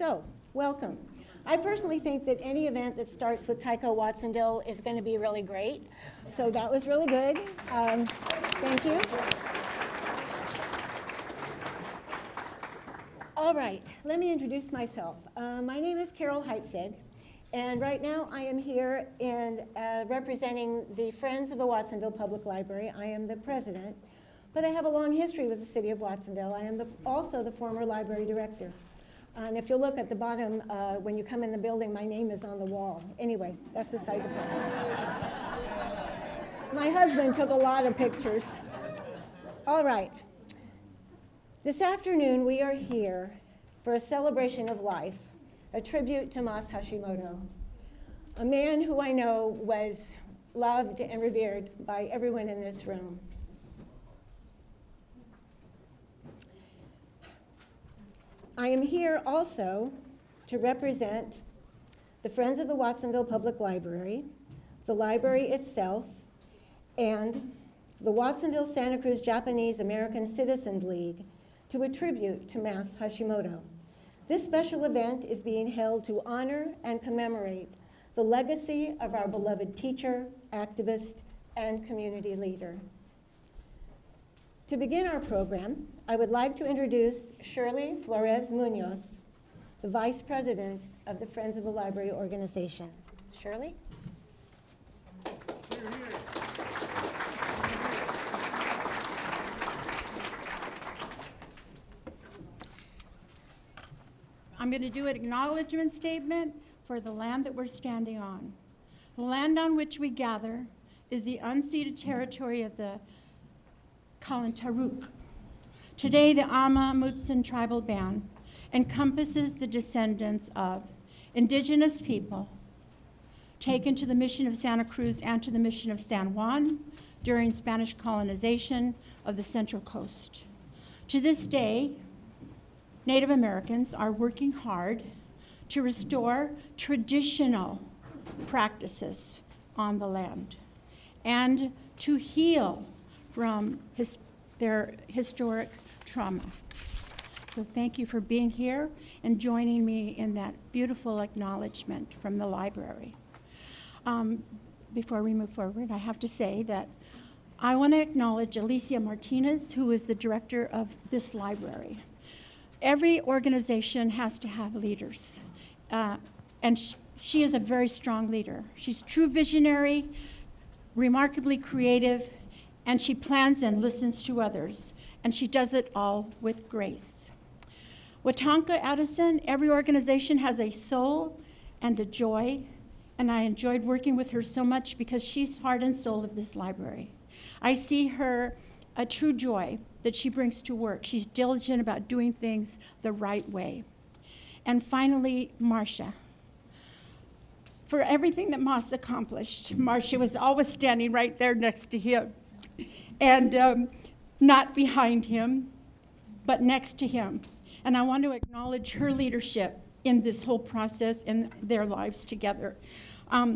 So, welcome. I personally think that any event that starts with Tycho Watsonville is going to be really great. So that was really good. Thank you. All right, let me introduce myself. My name is Carol Heitzig, and right now I am here in representing the Friends of the Watsonville Public Library. I am the president, but I have a long history with the city of Watsonville. I am also the former library director. And if you look at the bottom, when you come in the building, my name is on the wall. Anyway, that's beside the point. My husband took a lot of pictures. All right. This afternoon, we are here for a celebration of life, a tribute to Mas Hashimoto, a man who I know was loved and revered by everyone in this room. I am here also to represent the Friends of the Watsonville Public Library, the library itself, and the Watsonville-Santa Cruz Japanese American Citizen League to a tribute to Mas Hashimoto. This special event is being held to honor and commemorate the legacy of our beloved teacher, activist, and community leader. To begin our program, I would like to introduce Shirley Flores Munoz, the Vice President of the Friends of the Library organization. Shirley? I'm going to do an acknowledgement statement for the land that we're standing on. The land on which we gather is the unceded territory of the Kalantaruk. Today, the Ama Mutsun tribal band encompasses the descendants of indigenous people taken to the mission of Santa Cruz and to the mission of San Juan during Spanish colonization of the Central Coast. To this day, Native Americans are working hard to restore traditional practices on the land and to heal from their historic trauma. So thank you for being here and joining me in that beautiful acknowledgement from the library. Before we move forward, I have to say that I want to acknowledge Alicia Martinez, who is the director of this library. Every organization has to have leaders, and she is a very strong leader. She's a true visionary, remarkably creative, and she plans and listens to others, and she does it all with grace. Watanka Addison, every organization has a soul and a joy, and I enjoyed working with her so much because she's heart and soul of this library. I see her a true joy that she brings to work. She's diligent about doing things the right way. And finally, Marcia. For everything that Mas accomplished, Marcia was always standing right there next to him. And not behind him, but next to him. And I want to acknowledge her leadership in this whole process and their lives together.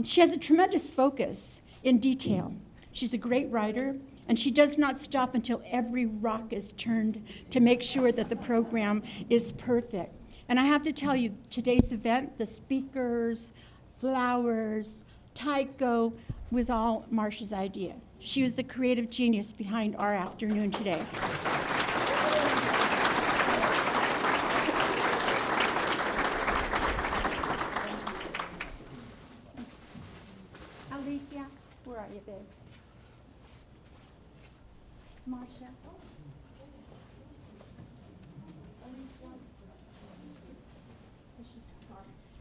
She has a tremendous focus in detail. She's a great writer, and she does not stop until every rock is turned to make sure that the program is perfect. And I have to tell you, today's event, the speakers, flowers, taiko, was all Marcia's idea. She was the creative genius behind our afternoon today. Alicia, where are you, babe? Marcia. Alicia.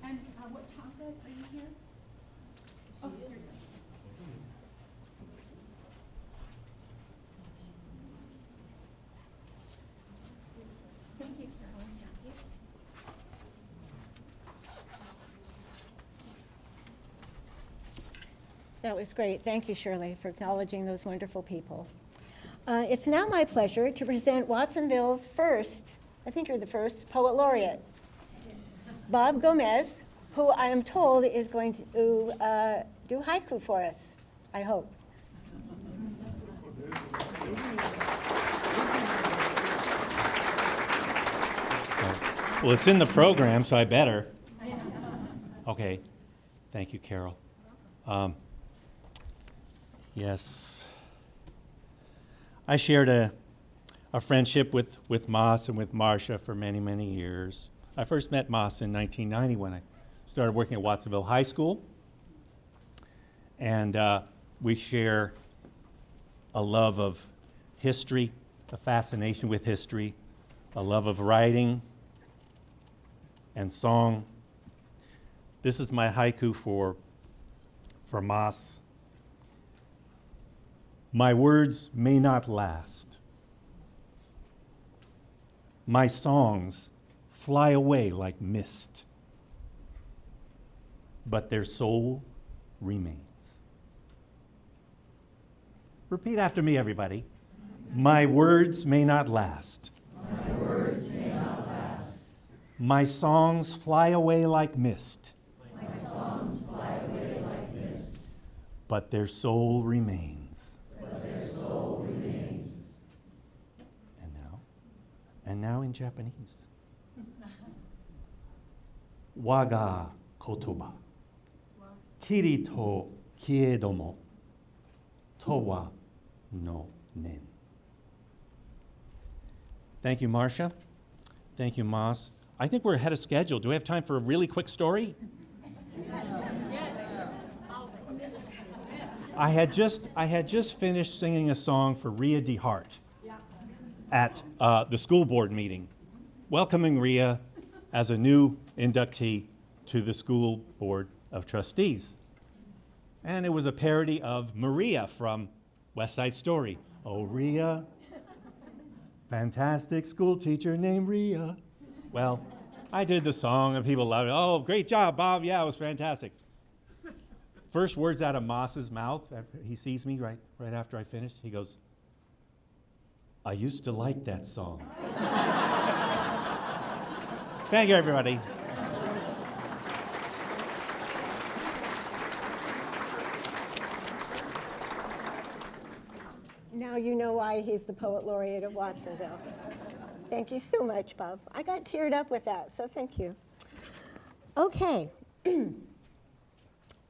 And what topic are you here? Oh, here you go. Thank you, Carolyn. Thank you. That was great. Thank you, Shirley, for acknowledging those wonderful people. It's now my pleasure to present Watsonville's first, I think you're the first, poet laureate, Bob Gomez, who I am told is going to do haiku for us, I hope. Well, it's in the program, so I better. Okay. Thank you, Carol. Yes. I shared a friendship with Moss and with Marcia for many, many years. I first met Moss in 1990 when I started working at Watsonville High School. And we share a love of history, a fascination with history, a love of writing and song. This is my haiku for Moss. My words may not last. My songs fly away like mist, but their soul remains. Repeat after me, everybody. My words may not last. My words may not last. My songs fly away like mist. My songs fly away like mist. But their soul remains. But their soul remains. And now in Japanese. Waga kotoba. Kiri to kiedomo. Towa no nen. Thank you, Marcia. Thank you, Moss. I think we're ahead of schedule. Do we have time for a really quick story? I had just finished singing a song for Ria DeHart at the school board meeting, welcoming Ria as a new inductee to the school board of trustees. And it was a parody of Maria from West Side Story. Oh, Ria, fantastic school teacher named Ria. Well, I did the song and people loved it. Oh, great job, Bob. Yeah, it was fantastic. First words out of Moss's mouth, he sees me right after I finished. He goes, I used to like that song. Thank you, everybody. Now you know why he's the Poet Laureate of Watsonville. Thank you so much, Bob. I got teared up with that, so thank you. Okay.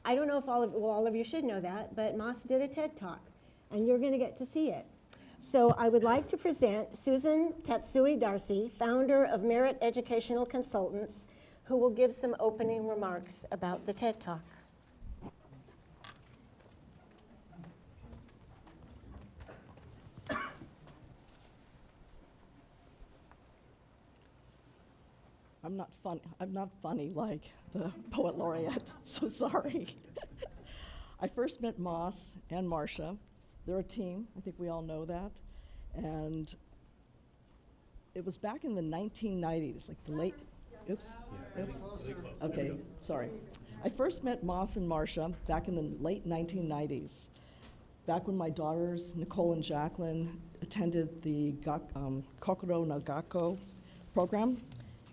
I don't know if all of you should know that, but Moss did a TED Talk, and you're going to get to see it. So I would like to present Susan Tatsui Darcy, founder of Merit Educational Consultants, who will give some opening remarks about the TED Talk. I'm not funny like the Poet Laureate, so sorry. I first met Moss and Marcia. They're a team, I think we all know that. And it was back in the 1990s, like the late, oops. Okay, sorry. I first met Moss and Marcia back in the late 1990s, back when my daughters, Nicole and Jacqueline, attended the Kokoro no Gakko program,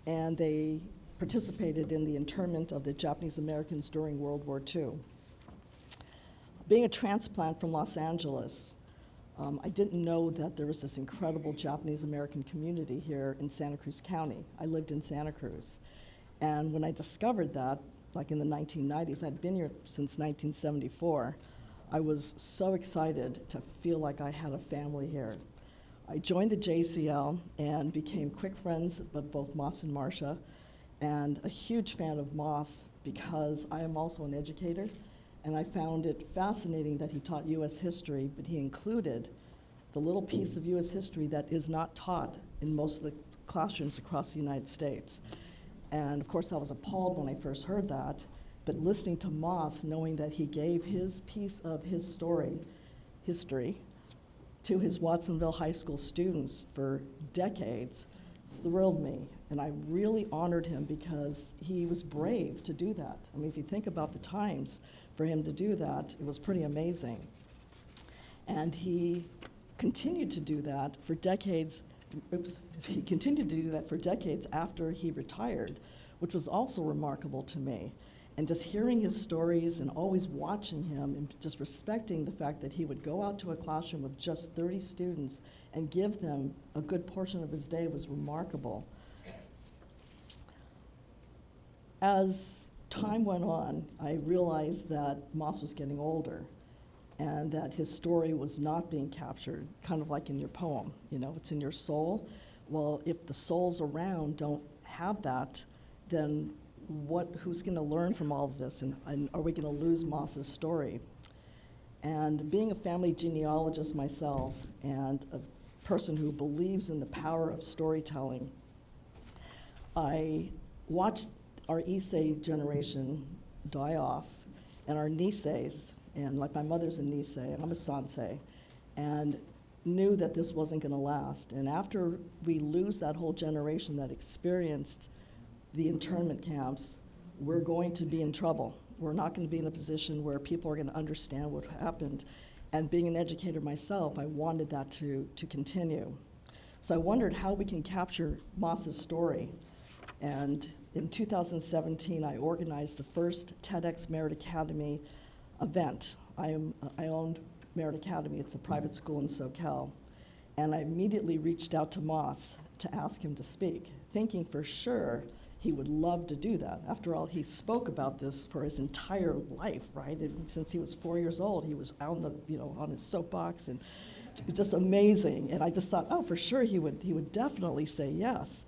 and they participated in the internment of the Japanese Americans during World War II. Being a transplant from Los Angeles, I didn't know that there was this incredible Japanese American community here in Santa Cruz County. I lived in Santa Cruz. And when I discovered that, like in the 1990s, I'd been here since 1974, I was so excited to feel like I had a family here. I joined the JCL and became quick friends with both Moss and Marcia, and a huge fan of Moss because I am also an educator, and I found it fascinating that he taught U.S. history, but he included the little piece of U.S. history that is not taught in most of the classrooms across the United States. And of course, I was appalled when I first heard that, but listening to Moss, knowing that he gave his piece of his history, to his Watsonville High School students for decades, thrilled me. And I really honored him because he was brave to do that. I mean, if you think about the times for him to do that, it was pretty amazing. And he continued to do that for decades. He continued to do that for decades after he retired, which was also remarkable to me. And just hearing his stories and always watching him and just respecting the fact that he would go out to a classroom with just 30 students and give them a good portion of his day was remarkable. As time went on, I realized that Moss was getting older and that his story was not being captured, kind of like in your poem. You know, it's in your soul. Well, if the souls around don't have that, then who's going to learn from all of this? And are we going to lose Moss's story? And being a family genealogist myself and a person who believes in the power of storytelling, I watched our Issei generation die off, and our Niseis, and like my mother's a Nisei, I'm a Sansei, and knew that this wasn't going to last. And after we lose that whole generation that experienced the internment camps, we're going to be in trouble. We're not going to be in a position where people are going to understand what happened. And being an educator myself, I wanted that to continue. So I wondered how we can capture Moss's story. And in 2017, I organized the first TEDx Merit Academy event. I owned Merit Academy. It's a private school in SoCal. And I immediately reached out to Moss to ask him to speak, thinking for sure he would love to do that. After all, he spoke about this for his entire life, right? And since he was 4 years old, he was out on his soapbox, and it's just amazing. And I just thought, oh, for sure he would definitely say yes.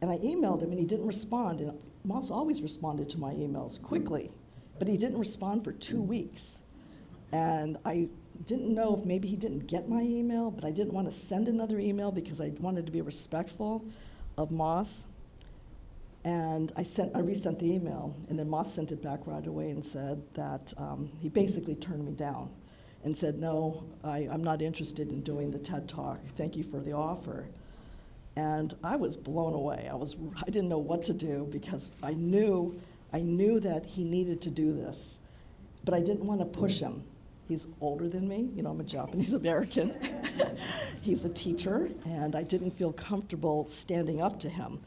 And I emailed him, and he didn't respond. And Moss always responded to my emails quickly, but he didn't respond for 2 weeks. And I didn't know if maybe he didn't get my email, but I didn't want to send another email because I wanted to be respectful of Moss. And I resent the email, and then Moss sent it back right away and said that he basically turned me down and said, no, I'm not interested in doing the TED Talk. Thank you for the offer. And I was blown away. I didn't know what to do because I knew that he needed to do this, but I didn't want to push him. He's older than me. You know, I'm a Japanese American. He's a teacher, and I didn't feel comfortable standing up to him.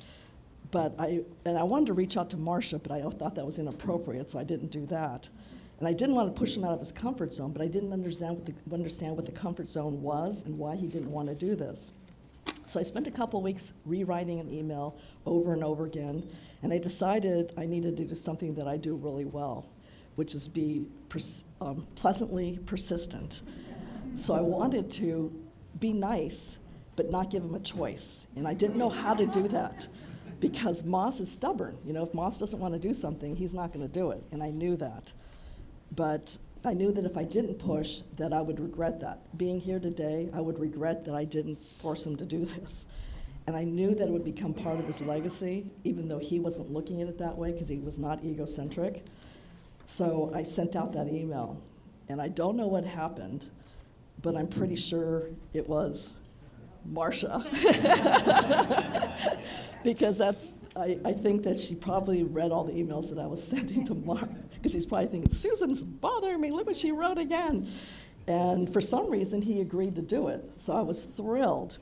But I wanted to reach out to Marcia, but I thought that was inappropriate, so I didn't do that. And I didn't want to push him out of his comfort zone, but I didn't understand what the comfort zone was and why he didn't want to do this. So I spent a couple weeks rewriting an email over and over again, and I decided I needed to do something that I do really well, which is be pleasantly persistent. So I wanted to be nice, but not give him a choice. And I didn't know how to do that because Moss is stubborn. You know, if Moss doesn't want to do something, he's not going to do it, and I knew that. But I knew that if I didn't push, that I would regret that. Being here today, I would regret that I didn't force him to do this. And I knew that it would become part of his legacy, even though he wasn't looking at it that way because he was not egocentric. So I sent out that email, and I don't know what happened, but I'm pretty sure it was Marcia. Because I think that she probably read all the emails that I was sending to Mark, because he's probably thinking, Susan's bothering me, look what she wrote again. And for some reason, he agreed to do it, so I was thrilled.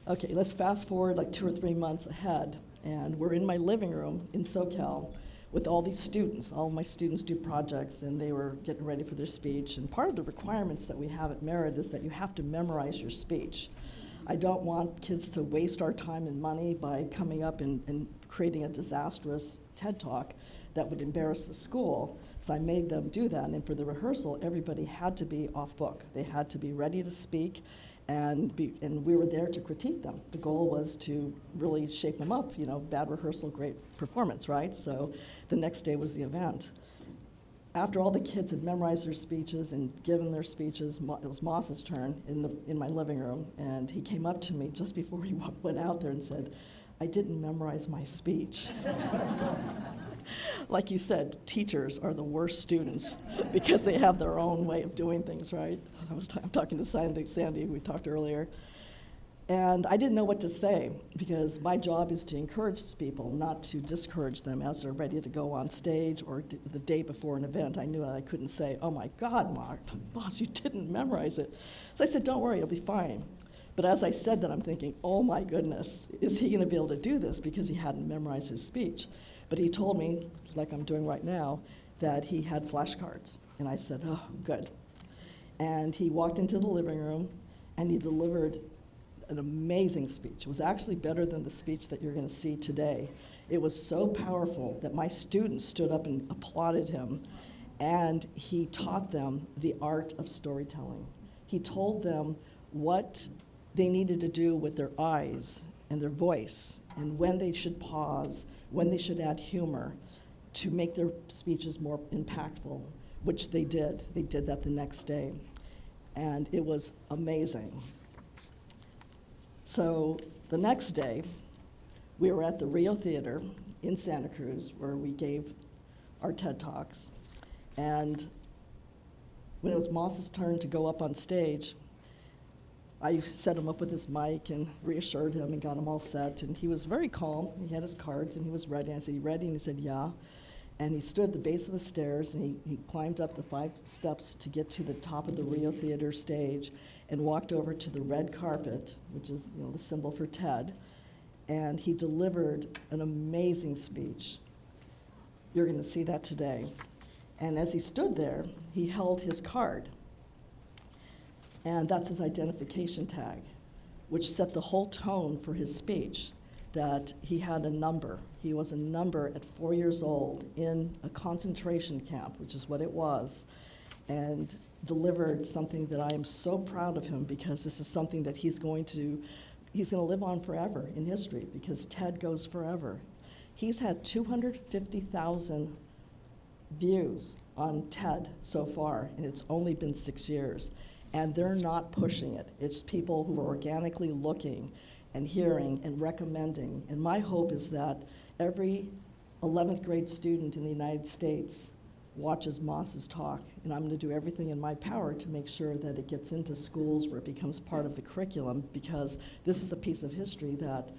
Okay, let's fast forward like 2 or 3 months ahead, and we're in my living room in SoCal with all these students. All of my students do projects, and they were getting ready for their speech. And part of the requirements that we have at Merit is that you have to memorize your speech. I don't want kids to waste our time and money by coming up and creating a disastrous TED Talk that would embarrass the school. So I made them do that, and for the rehearsal, everybody had to be off book. They had to be ready to speak, and we were there to critique them. The goal was to really shape them up, you know, bad rehearsal, great performance, right? So the next day was the event. After all the kids had memorized their speeches and given their speeches, it was Moss's turn in my living room, and he came up to me just before he went out there and said, I didn't memorize my speech. Like you said, teachers are the worst students because they have their own way of doing things, right? I'm talking to Sandy, we talked earlier. And I didn't know what to say because my job is to encourage people, not to discourage them as they're ready to go on stage or the day before an event. I knew that I couldn't say, oh my God, boss, you didn't memorize it. So I said, don't worry, it'll be fine. But as I said that, I'm thinking, oh my goodness, is he gonna be able to do this because he hadn't memorized his speech? But he told me, like I'm doing right now, that he had flashcards. And I said, oh, good. And he walked into the living room and he delivered an amazing speech. It was actually better than the speech that you're going to see today. It was so powerful that my students stood up and applauded him, and he taught them the art of storytelling. He told them what they needed to do with their eyes and their voice, and when they should pause, when they should add humor to make their speeches more impactful, which they did. They did that the next day, and it was amazing. So the next day, we were at the Rio Theater in Santa Cruz, where we gave our TED Talks, and when it was Moss's turn to go up on stage, I set him up with his mic and reassured him and got him all set, and he was very calm. He had his cards and he was ready. I said, "You ready?" And he said, "Yeah." And he stood at the base of the stairs and he climbed up the 5 steps to get to the top of the Rio Theater stage and walked over to the red carpet, which is, the symbol for TED, and he delivered an amazing speech. You're going to see that today. And as he stood there, he held his card. And that's his identification tag, which set the whole tone for his speech, that he had a number. He was a number at 4 years old in a concentration camp, which is what it was, and delivered something that I am so proud of him, because this is something that he's going to live on forever in history, because TED goes forever. He's had 250,000 views on TED so far, and it's only been 6 years. And they're not pushing it. It's people who are organically looking and hearing and recommending. And my hope is that every 11th grade student in the United States watches Moss's talk, and I'm going to do everything in my power to make sure that it gets into schools where it becomes part of the curriculum, because this is a piece of history that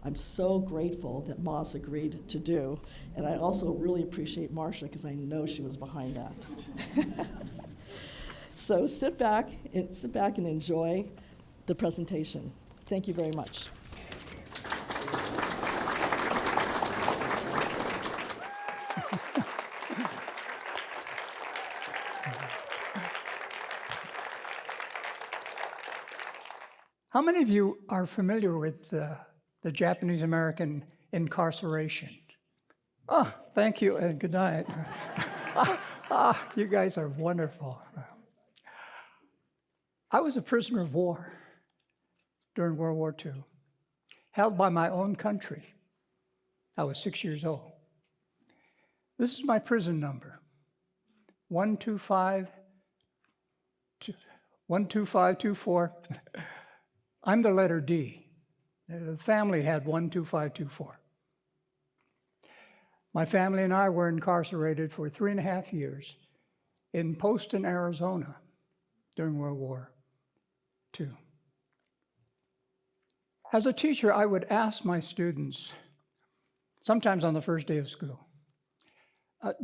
I'm so grateful that Moss agreed to do. And I also really appreciate Marcia, because I know she was behind that. So sit back and enjoy the presentation. Thank you very much. How many of you are familiar with the Japanese American incarceration? Oh, thank you and good night. You guys are wonderful. I was a prisoner of war during World War II, held by my own country. I was 6 years old. This is my prison number, 12524. I'm the letter D. The family had 12524. My family and I were incarcerated for 3.5 years in Poston, Arizona during World War II. As a teacher, I would ask my students, sometimes on the first day of school,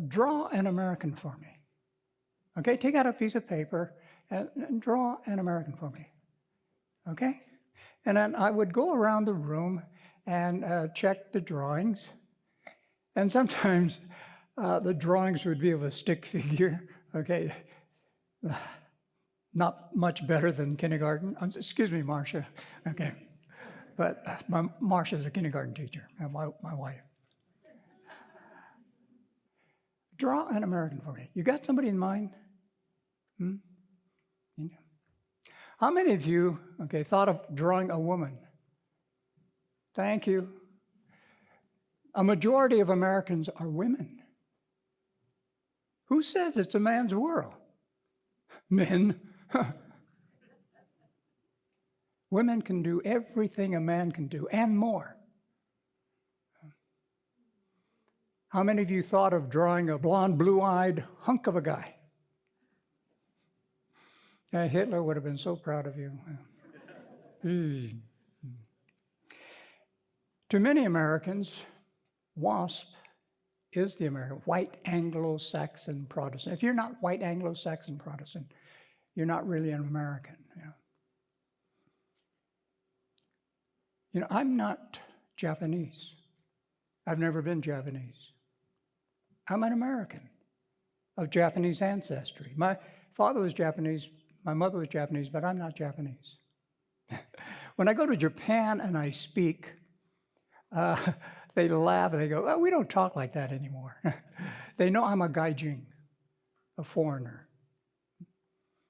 draw an American for me. Okay, take out a piece of paper and draw an American for me. Okay? And then I would go around the room and check the drawings. And sometimes the drawings would be of a stick figure, okay? Not much better than kindergarten. Excuse me, Marcia, okay. But Marcia's a kindergarten teacher, my wife. Draw an American for me. You got somebody in mind? You know. How many of you, okay, thought of drawing a woman? Thank you. A majority of Americans are women. Who says it's a man's world? Men. Women can do everything a man can do and more. How many of you thought of drawing a blonde, blue-eyed hunk of a guy? Hitler would have been so proud of you. To many Americans, WASP is the American, white Anglo-Saxon Protestant. If you're not white Anglo-Saxon Protestant, you're not really an American. You know, I'm not Japanese. I've never been Japanese. I'm an American of Japanese ancestry. My father was Japanese, my mother was Japanese, but I'm not Japanese. When I go to Japan and I speak, They laugh and they go, "Oh, we don't talk like that anymore." They know I'm a gaijin, a foreigner.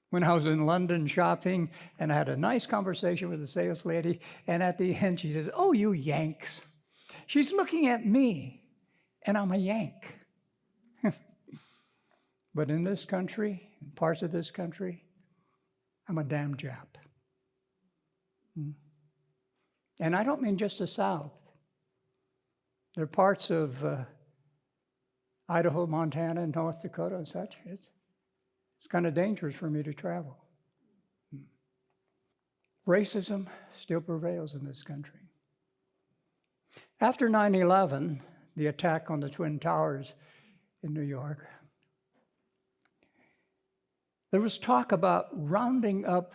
When I was in London shopping and I had a nice conversation with the sales lady, and at the end she says, "Oh, you Yanks." She's looking at me, and I'm a Yank. But in this country, in parts of this country, I'm a damn Jap. And I don't mean just the South. There are parts of Idaho, Montana, and North Dakota and such. It's kind of dangerous for me to travel. Racism still prevails in this country. After 9/11, the attack on the Twin Towers in New York, there was talk about rounding up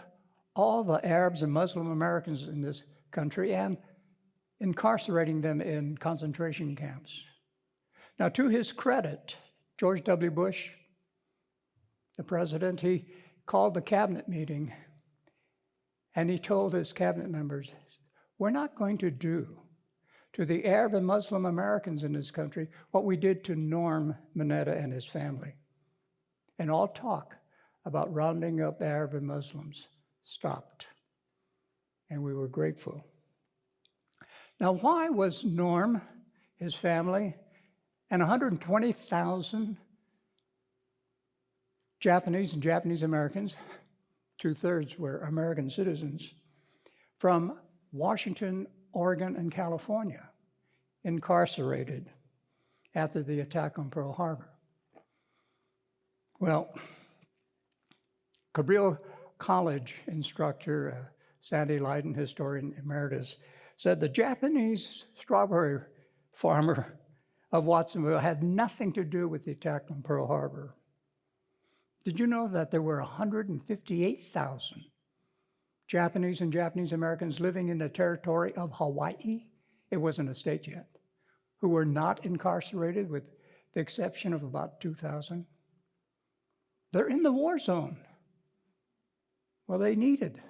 all the Arabs and Muslim Americans in this country and incarcerating them in concentration camps. Now, to his credit, George W. Bush, the president, he called the cabinet meeting and he told his cabinet members, "We're not going to do to the Arab and Muslim Americans in this country what we did to Norm Mineta and his family." And all talk about rounding up Arab and Muslims stopped. And we were grateful. Now, why was Norm, his family, and 120,000 Japanese and Japanese Americans, 2/3 were American citizens, from Washington, Oregon, and California, incarcerated after the attack on Pearl Harbor? Well, Cabrillo College instructor, Sandy Leiden, historian emeritus, said the Japanese strawberry farmer of Watsonville had nothing to do with the attack on Pearl Harbor. Did you know that there were 158,000 Japanese and Japanese Americans living in the territory of Hawaii? It wasn't a state yet, who were not incarcerated with the exception of about 2,000. They're in the war zone. Well, they needed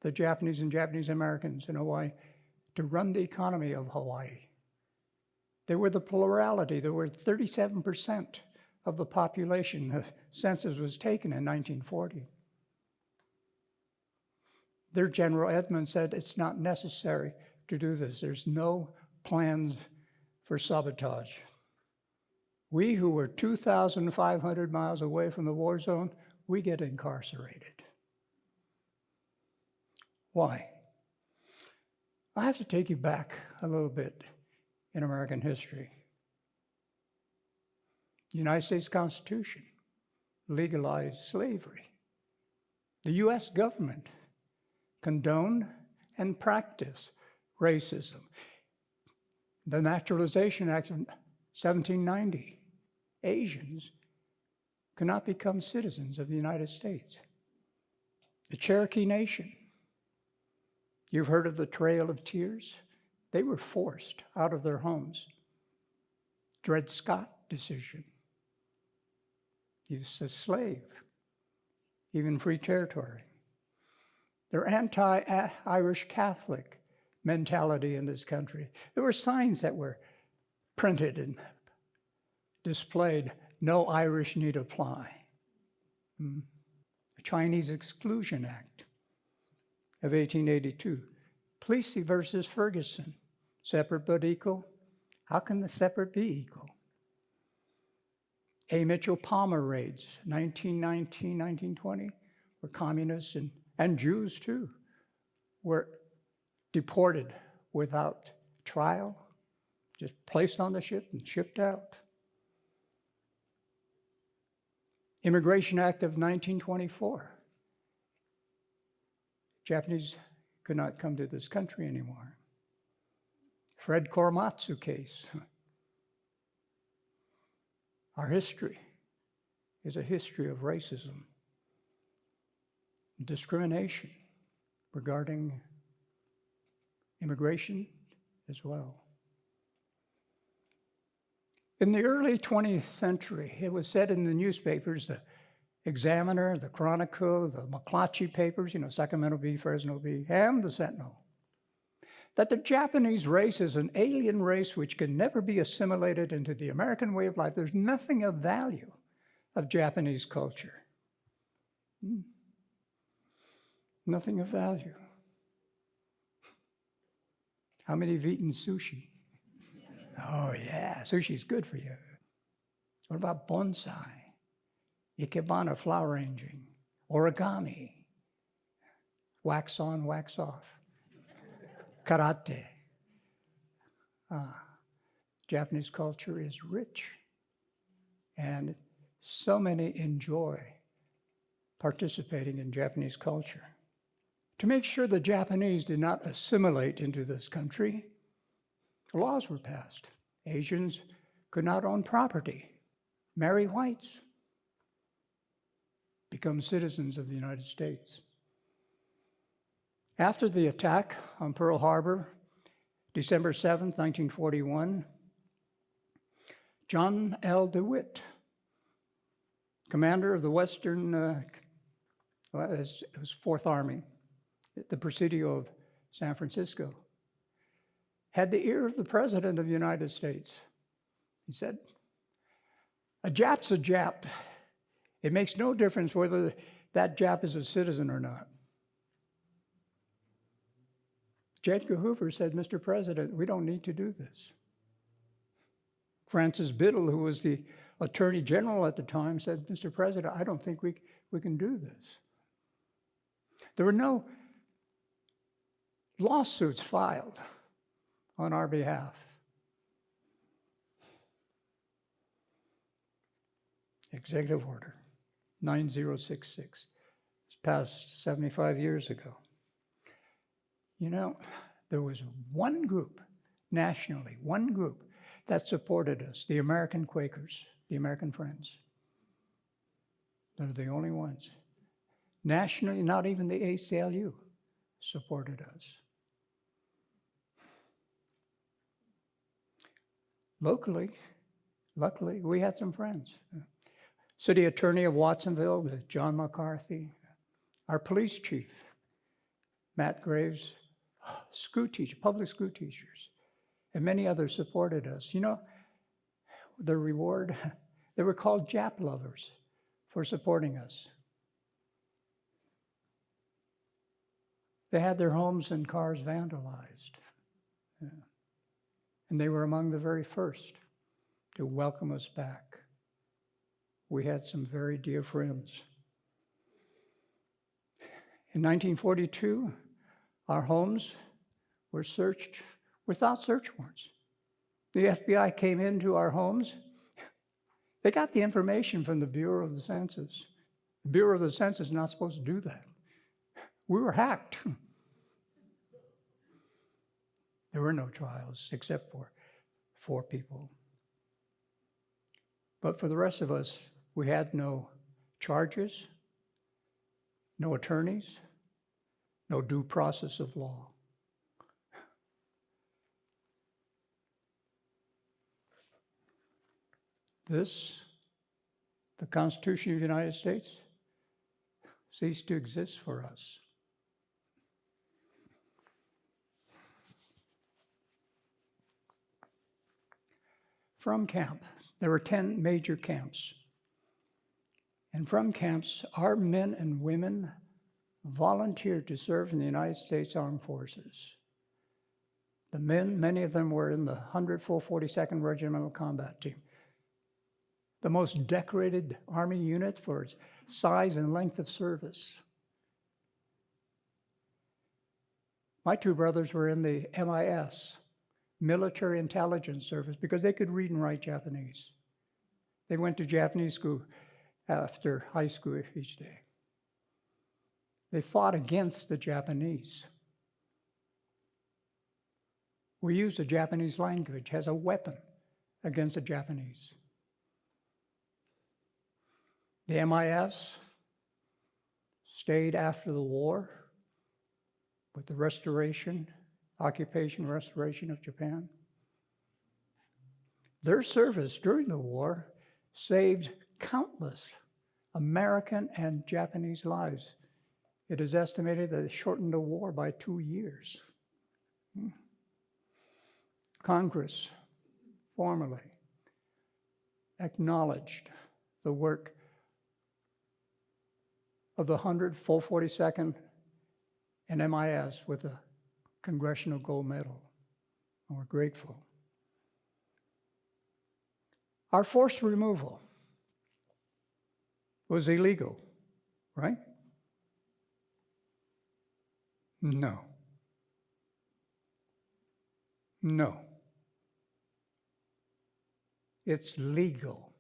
the Japanese and Japanese Americans in Hawaii to run the economy of Hawaii. They were the plurality. There were 37% of the population. The census was taken in 1940. Their General Edmunds said it's not necessary to do this. There's no plans for sabotage. We who were 2,500 miles away from the war zone, we get incarcerated. Why? I have to take you back a little bit in American history. The United States Constitution legalized slavery. The U.S. government condoned and practiced racism. The Naturalization Act of 1790, Asians could not become citizens of the United States. The Cherokee Nation, you've heard of the Trail of Tears? They were forced out of their homes. Dred Scott decision. He was a slave, even free territory. Their anti-Irish Catholic mentality in this country. There were signs that were printed and displayed, "No Irish need apply." The Chinese Exclusion Act of 1882. Plessy versus Ferguson, separate but equal. How can the separate be equal? A. Mitchell Palmer raids, 1919, 1920, where communists and Jews too were deported without trial, just placed on the ship and shipped out. Immigration Act of 1924. Japanese could not come to this country anymore. Fred Korematsu case. Our history is a history of racism, discrimination regarding immigration as well. In the early 20th century, it was said in the newspapers, the Examiner, the Chronicle, the McClatchy papers, Sacramento Bee, Fresno Bee, and the Sentinel, that the Japanese race is an alien race which can never be assimilated into the American way of life. There's nothing of value of Japanese culture. Nothing of value. How many have eaten sushi? Oh yeah, sushi's good for you. What about bonsai? Ikebana flower arranging, origami, wax on, wax off, karate. Japanese culture is rich, and so many enjoy participating in Japanese culture. To make sure the Japanese did not assimilate into this country, laws were passed. Asians could not own property, marry whites, become citizens of the United States. After the attack on Pearl Harbor, December 7th, 1941, John L. DeWitt, commander of the Western, it was Fourth Army, the Presidio of San Francisco, had the ear of the President of the United States. He said, "A Jap's a Jap. It makes no difference whether that Jap is a citizen or not." J. Edgar Hoover said, "Mr. President, we don't need to do this." Francis Biddle, who was the Attorney General at the time, said, "Mr. President, I don't think we can do this." There were no lawsuits filed on our behalf. Executive Order 9066. It's passed 75 years ago. You know, there was one group, nationally, one group that supported us, the American Quakers, the American Friends. They're the only ones. Nationally, not even the ACLU supported us. Locally, luckily, we had some friends. City Attorney of Watsonville, John McCarthy, our police chief, Matt Graves, school teacher, public school teachers, and many others supported us. You know, the reward, they were called Jap lovers for supporting us. They had their homes and cars vandalized. Yeah. And they were among the very first to welcome us back. We had some very dear friends. In 1942, our homes were searched without search warrants. The FBI came into our homes. They got the information from the Bureau of the Census. The Bureau of the Census is not supposed to do that. We were hacked. There were no trials except for 4 people. But for the rest of us, we had no charges, no attorneys, no due process of law. This, the Constitution of the United States, ceased to exist for us. From camp, there were 10 major camps. And from camps, our men and women volunteered to serve in the United States Armed Forces. The men, many of them were in the 142nd Regimental Combat Team, the most decorated Army unit for its size and length of service. My 2 brothers were in the MIS, Military Intelligence Service, because they could read and write Japanese. They went to Japanese school after high school each day. They fought against the Japanese. We used the Japanese language as a weapon against the Japanese. The MIS stayed after the war with the restoration, occupation restoration of Japan. Their service during the war saved countless American and Japanese lives. It is estimated that it shortened the war by 2 years. Congress formally acknowledged the work of the 100th full 42nd and MIS with a Congressional Gold Medal, and we're grateful. Our forced removal was illegal, right? No. No. It's legal.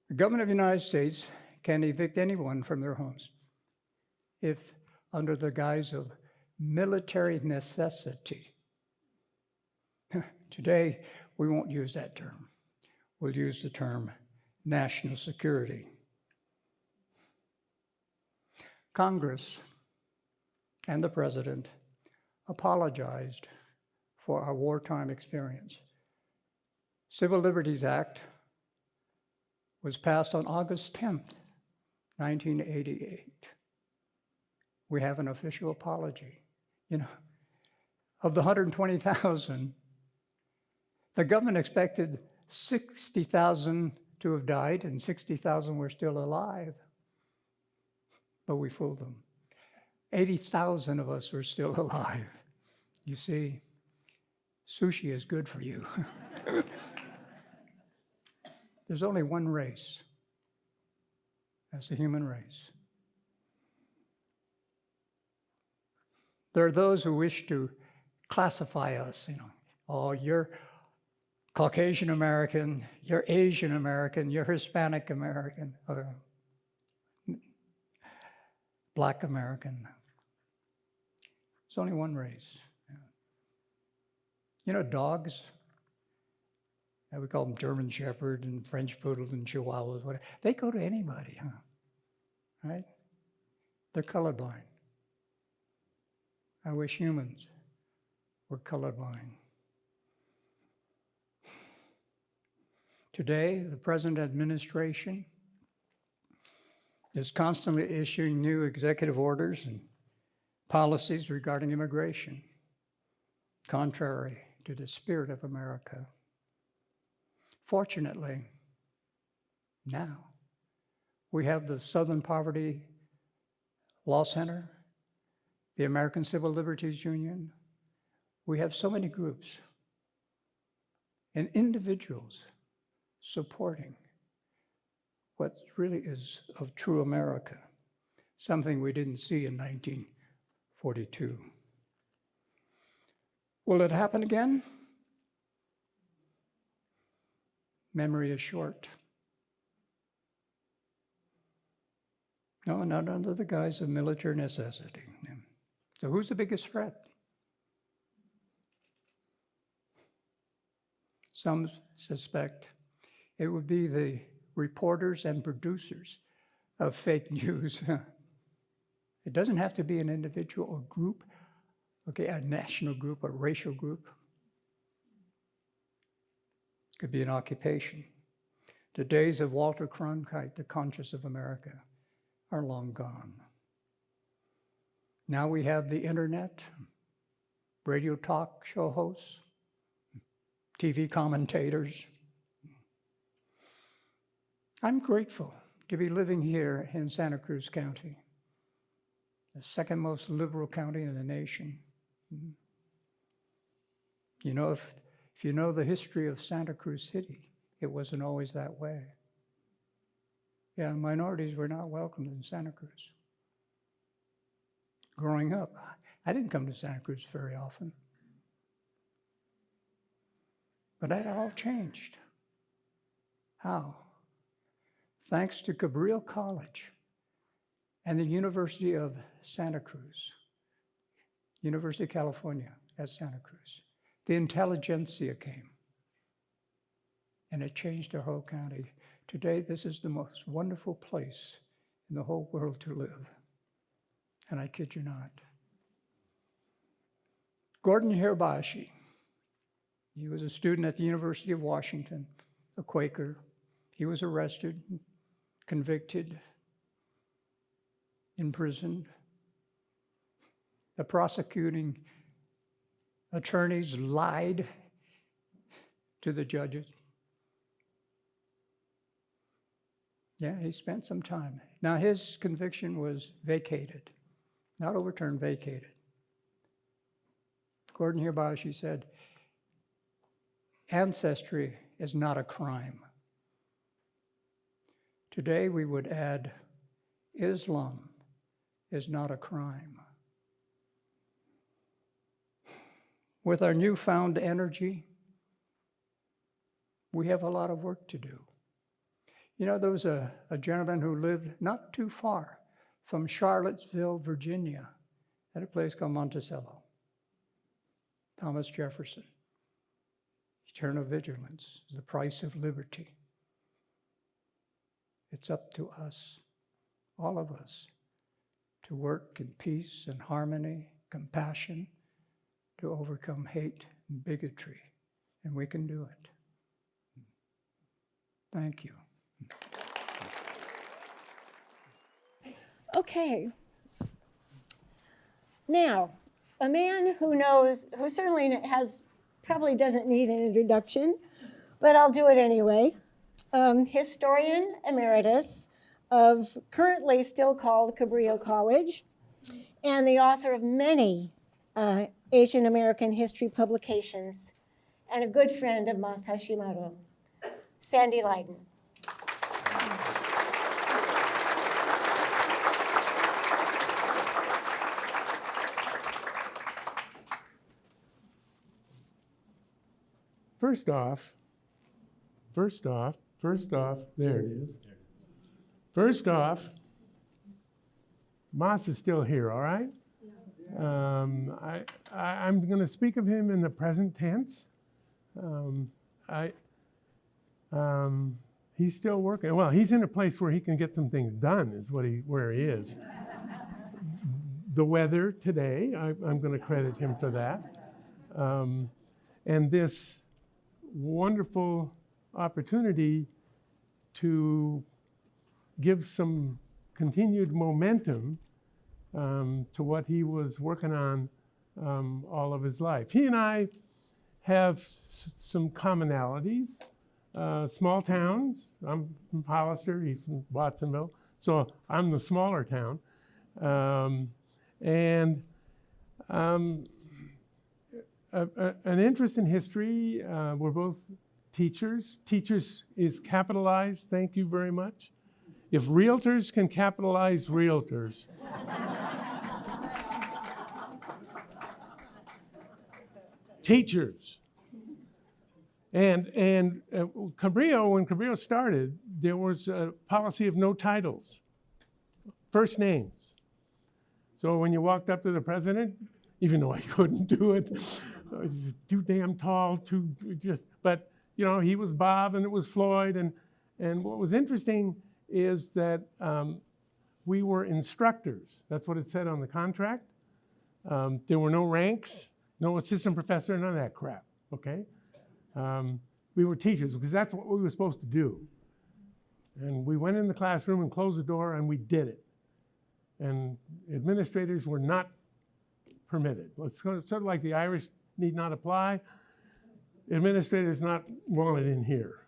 The government of the United States can evict anyone from their homes if under the guise of military necessity. Today, we won't use that term. We'll use the term national security. Congress and the President apologized for our wartime experience. Civil Liberties Act was passed on August 10th, 1988. We have an official apology. You know, of the 120,000, the government expected 60,000 to have died and 60,000 were still alive. But we fooled them. 80,000 of us were still alive. You see, sushi is good for you. There's only one race. That's the human race. There are those who wish to classify us, oh, you're Caucasian American, you're Asian American, you're Hispanic American, or Black American. There's only one race. Dogs, we call them German Shepherd and French Poodles and Chihuahuas, whatever. They go to anybody, right? They're colorblind. I wish humans were colorblind. Today, the present administration is constantly issuing new executive orders and policies regarding immigration, contrary to the spirit of America. Fortunately, now we have the Southern Poverty Law Center, the American Civil Liberties Union. We have so many groups and individuals supporting what really is of true America, something we didn't see in 1942. Will it happen again? Memory is short. No, not under the guise of military necessity. So who's the biggest threat? Some suspect it would be the reporters and producers of fake news. It doesn't have to be an individual or group, a national group or racial group. It could be an occupation. The days of Walter Cronkite, the conscience of America, are long gone. Now we have the internet, radio talk show hosts, TV commentators. I'm grateful to be living here in Santa Cruz County, the second most liberal county in the nation. If you know the history of Santa Cruz City, it wasn't always that way. Yeah, minorities were not welcomed in Santa Cruz. Growing up, I didn't come to Santa Cruz very often. But that all changed. How? Thanks to Cabrillo College and the University of Santa Cruz, University of California at Santa Cruz. The intelligentsia came, and it changed our whole county. Today, this is the most wonderful place in the whole world to live, and I kid you not. Gordon Hirabayashi, he was a student at the University of Washington, a Quaker. He was arrested, convicted, imprisoned. The prosecuting attorneys lied to the judges. Yeah, he spent some time. Now, his conviction was vacated, not overturned, vacated. According hereby, she said, ancestry is not a crime. Today, we would add, Islam is not a crime. With our newfound energy, we have a lot of work to do. You know, there was a gentleman who lived not too far from Charlottesville, Virginia, at a place called Monticello. Thomas Jefferson. Eternal vigilance is the price of liberty. It's up to us, all of us, to work in peace and harmony, compassion, to overcome hate and bigotry. And we can do it. Thank you. Okay. Now, a man who certainly probably doesn't need an introduction, but I'll do it anyway. Historian emeritus of currently still called Cabrillo College, and the author of many Asian American history publications, and a good friend of Mas Hashimoto, Sandy Leiden. First off, there it is. First off, Mas is still here, all right? I'm going to speak of him in the present tense. He's still working. Well, he's in a place where he can get some things done, is where he is. The weather today, I'm going to credit him for that. And this wonderful opportunity to give some continued momentum to what he was working on all of his life. He and I have some commonalities. Small towns. I'm from Hollister, he's from Watsonville, so I'm the smaller town. An interest in history. We're both teachers. Teachers is capitalized, thank you very much. If realtors can capitalize realtors. Teachers. And Cabrillo, when Cabrillo started, there was a policy of no titles, first names. So when you walked up to the president, even though I couldn't do it, I was too damn tall, but you know, he was Bob and it was Floyd. And what was interesting is that we were instructors. That's what it said on the contract. There were no ranks, no assistant professor, none of that crap, okay? We were teachers because that's what we were supposed to do. And we went in the classroom and closed the door and we did it. And administrators were not permitted. It's sort of like the Irish need not apply. Administrators not wanted in here.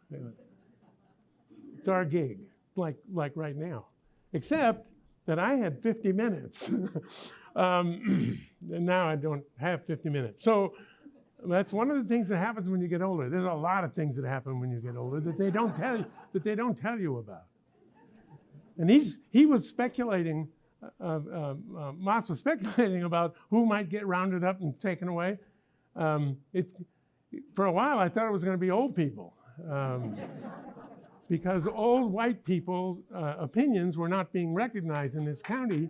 It's our gig, like right now. Except that I had 50 minutes. And now I don't have 50 minutes. So that's one of the things that happens when you get older. There's a lot of things that happen when you get older that they don't tell you about. And he was speculating. Mas was speculating about who might get rounded up and taken away. For a while, I thought it was going to be old people. Because old white people's opinions were not being recognized in this county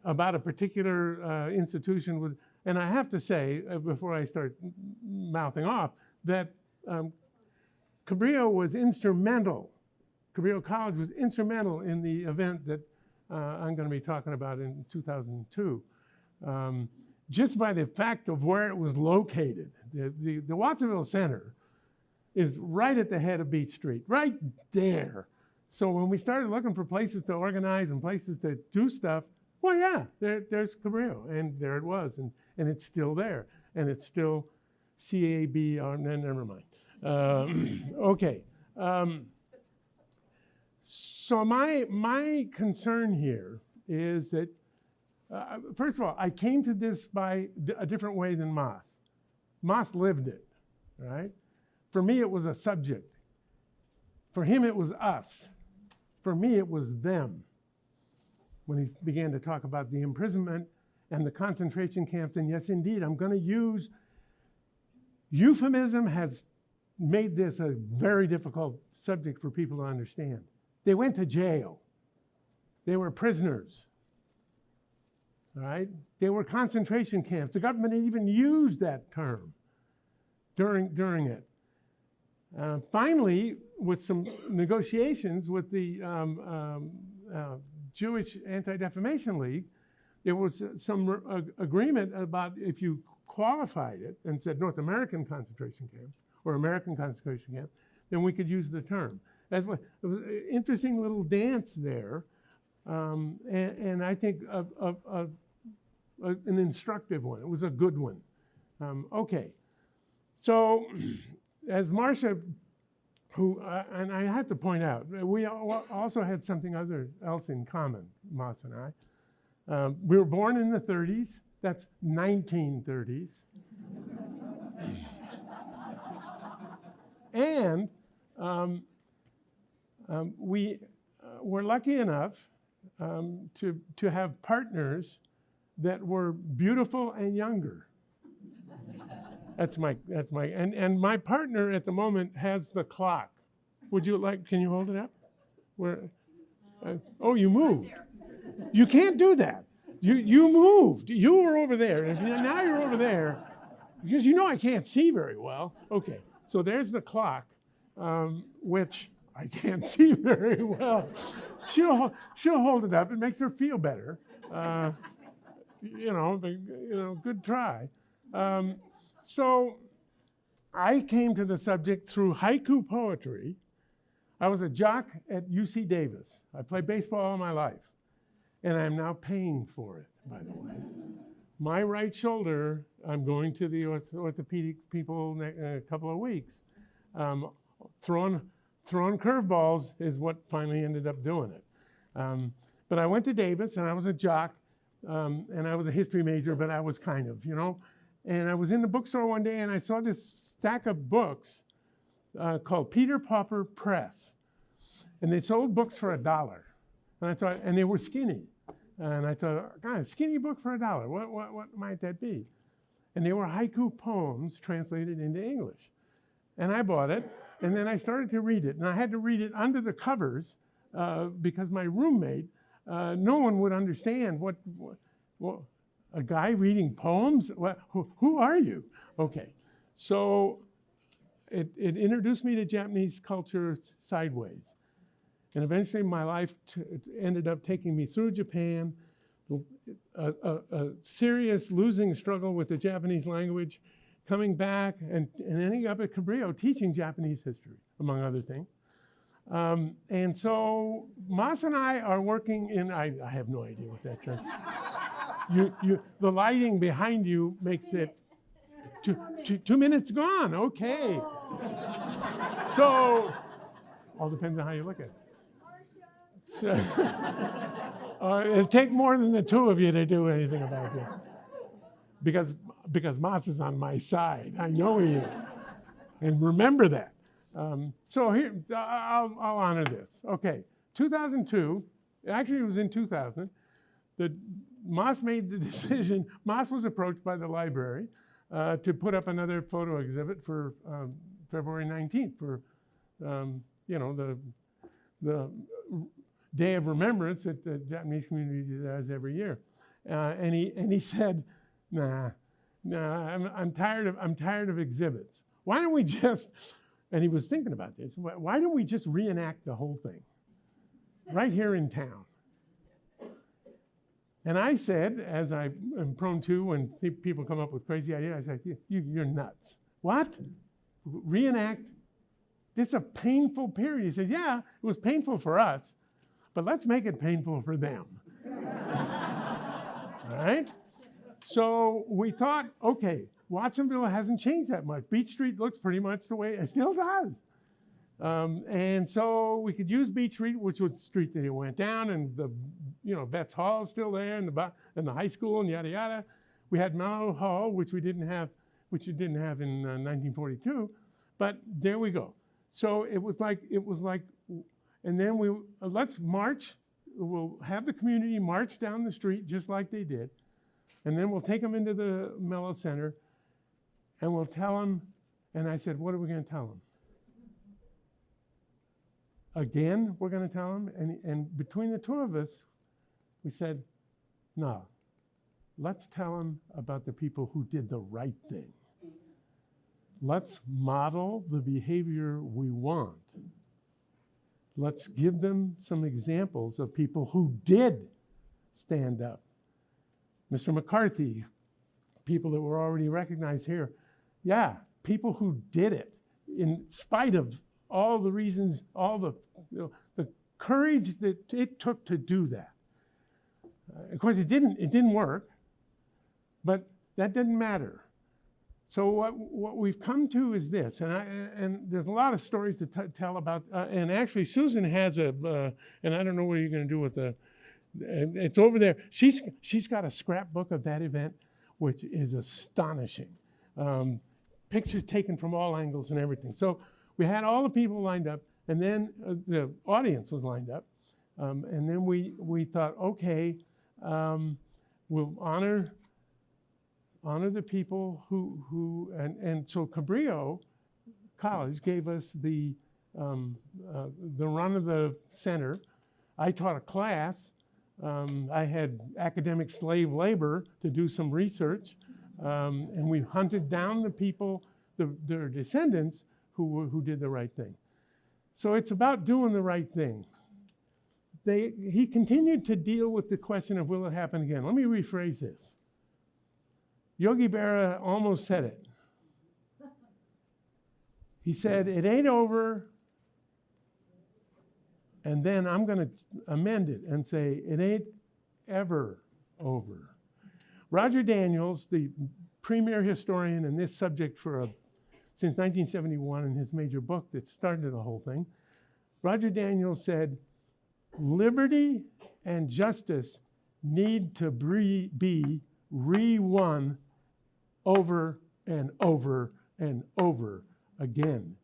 about a particular institution. And I have to say, before I start mouthing off, that Cabrillo was instrumental. Cabrillo College was instrumental in the event that I'm going to be talking about in 2002. Just by the fact of where it was located. The Watsonville-Santa is right at the head of Beach Street, right there. So when we started looking for places to organize and places to do stuff, well, yeah, there's Cabrillo, and there it was, and it's still there, and it's still CAB, never mind. Okay. So my concern here is that, first of all, I came to this by a different way than Moss. Moss lived it, right? For me, it was a subject. For him, it was us. For me, it was them. When he began to talk about the imprisonment and the concentration camps, and yes, indeed, I'm going to use euphemism has made this a very difficult subject for people to understand. They went to jail. They were prisoners. All right? They were concentration camps. The government even used that term during it. Finally, with some negotiations with the Jewish Anti-Defamation League, there was some agreement about if you qualified it and said North American concentration camp or American concentration camp, then we could use the term. It was an interesting little dance there, and I think an instructive one. It was a good one. Okay, so as Marcia, who, and I have to point out, we also had something else in common, Moss and I. We were born in the 30s. That's 1930s. And we were lucky enough to have partners that were beautiful and younger. That's my, and my partner at the moment has the clock. Would you like, can you hold it up? Where, oh, you moved. You can't do that. You moved. You were over there, and now you're over there, because you know I can't see very well. Okay, so there's the clock, which I can't see very well. She'll hold it up. It makes her feel better. Good try. So I came to the subject through haiku poetry. I was a jock at UC Davis. I played baseball all my life, and I'm now paying for it, by the way. My right shoulder, I'm going to the orthopedic people in a couple of weeks. Throwing curveballs is what finally ended up doing it. But I went to Davis, and I was a jock, and I was a history major, but I was kind of, And I was in the bookstore one day, and I saw this stack of books called Peter Pauper Press. And they sold books for $1. And I thought, and they were skinny. And I thought, God, a skinny book for $1. What might that be? And they were haiku poems translated into English. And I bought it, and then I started to read it. And I had to read it under the covers because my roommate, no one would understand what a guy reading poems? Who are you? Okay, so it introduced me to Japanese culture sideways. And eventually my life ended up taking me through Japan, a serious losing struggle with the Japanese language, coming back and ending up at Cabrillo teaching Japanese history, among other things. And so Mas and I are working in, I have no idea what that says. The lighting behind you makes it 2 minutes gone, okay. So, all depends on how you look at it. So, it'll take more than the two of you to do anything about this. Because Mas is on my side, I know he is. And remember that. So here, I'll honor this. Okay, 2002, actually it was in 2000, Mas made the decision. Mas was approached by the library to put up another photo exhibit for February 19th for, the Day of Remembrance that the Japanese community does every year. And he said, nah, I'm tired of exhibits. Why don't we just, and he was thinking about this, why don't we just reenact the whole thing right here in town? And I said, as I am prone to when people come up with crazy ideas, I said, you're nuts. What? Reenact? This is a painful period. He says, yeah, it was painful for us, but let's make it painful for them. All right? So we thought, okay, Watsonville hasn't changed that much. Beach Street looks pretty much the way it still does. And so we could use Beach Street, which was the street that it went down, and the, Betts Hall is still there, and the high school, and yada yada. We had Mallow Hall, which you didn't have in 1942, but there we go. So it was like, and then let's march. We'll have the community march down the street just like they did, and then we'll take them into the Mellow Center, and we'll tell them. And I said, what are we going to tell them? Again, we're going to tell them, and between the two of us, we said, no, let's tell them about the people who did the right thing. Let's model the behavior we want. Let's give them some examples of people who did stand up. Mr. McCarthy, people that were already recognized here. Yeah, people who did it in spite of all the reasons, all the courage that it took to do that. Of course, it didn't work, but that didn't matter. So what we've come to is this, and there's a lot of stories to tell about, and actually Susan has and I don't know what you're going to do with it's over there. She's got a scrapbook of that event, which is astonishing. Pictures taken from all angles and everything. So we had all the people lined up, and then the audience was lined up, and then we thought, okay, we'll honor the people who and so Cabrillo College gave us the run of the center. I taught a class. I had academic slave labor to do some research, and we hunted down the people, their descendants, who did the right thing. So it's about doing the right thing. He continued to deal with the question of will it happen again. Let me rephrase this. Yogi Berra almost said it. He said, it ain't over, and then I'm going to amend it and say, it ain't ever over. Roger Daniels, the premier historian in this subject since 1971 in his major book that started the whole thing, Roger Daniels said, liberty and justice need to be re-won over and over and over again.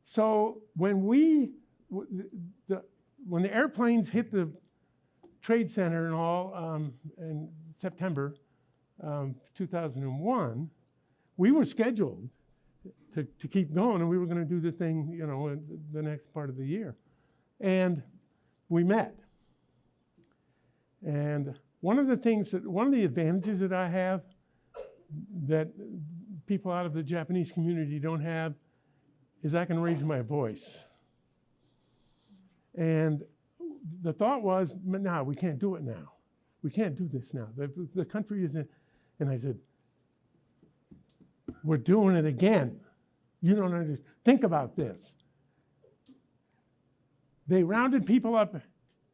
So when the airplanes hit the Trade Center and all in September 2001, we were scheduled to keep going, and we were going to do the thing, in the next part of the year. And we met. And one of the advantages that I have that people out of the Japanese community don't have is I can raise my voice. And the thought was, no, we can't do it now. We can't do this now. The country isn't. And I said, we're doing it again. You don't understand. Think about this. They rounded people up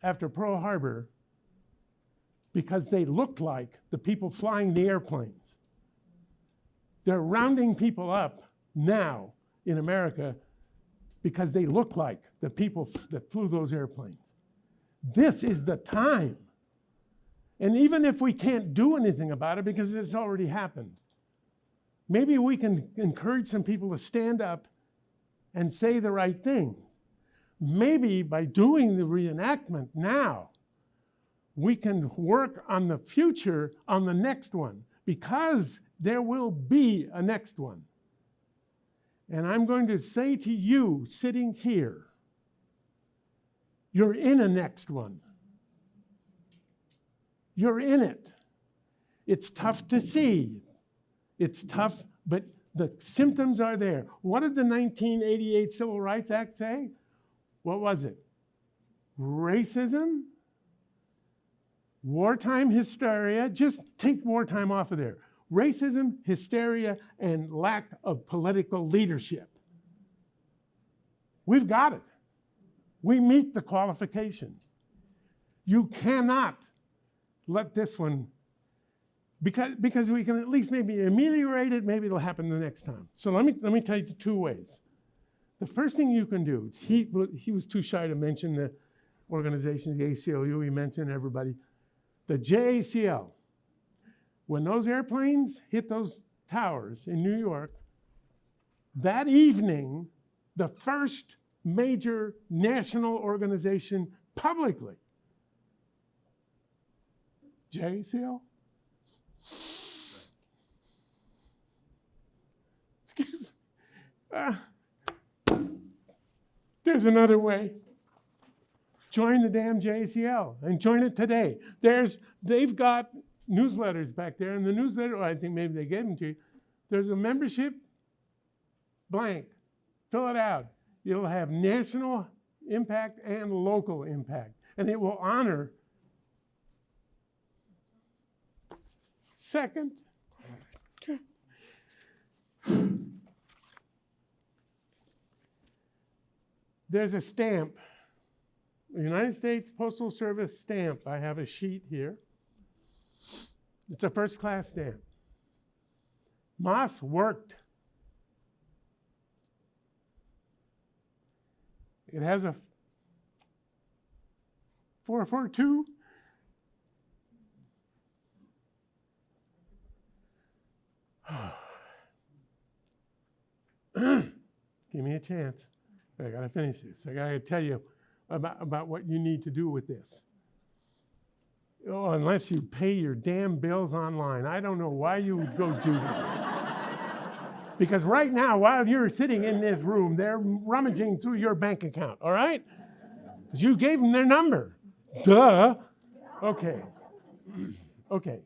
after Pearl Harbor because they looked like the people flying the airplanes. They're rounding people up now in America because they look like the people that flew those airplanes. This is the time. And even if we can't do anything about it because it's already happened, maybe we can encourage some people to stand up and say the right things. Maybe by doing the reenactment now, we can work on the future on the next one, because there will be a next one. And I'm going to say to you sitting here, you're in a next one. You're in it. It's tough to see. It's tough, but the symptoms are there. What did the 1988 Civil Rights Act say? What was it? Racism? Wartime hysteria? Just take wartime off of there. Racism, hysteria, and lack of political leadership. We've got it. We meet the qualifications. You cannot let this one because we can at least maybe ameliorate it. Maybe it'll happen the next time. So let me tell you two ways. The first thing you can do, he was too shy to mention the organizations, the ACLU, he mentioned everybody. The JACL, when those airplanes hit those towers in New York, that evening, the first major national organization publicly, JACL? Excuse me. There's another way. Join the damn JACL and join it today. They've got newsletters back there, and the newsletter, I think maybe they gave them to you. There's a membership blank. Fill it out. It'll have national impact and local impact, and it will honor. Second, there's a stamp, a United States Postal Service stamp. I have a sheet here. It's a first-class stamp. Moss worked. It has a 442. Give me a chance. I gotta finish this. I gotta tell you about what you need to do with this. Oh, unless you pay your damn bills online. I don't know why you would go do that. Because right now, while you're sitting in this room, they're rummaging through your bank account, all right? Because you gave them their number. Duh. Okay. Okay.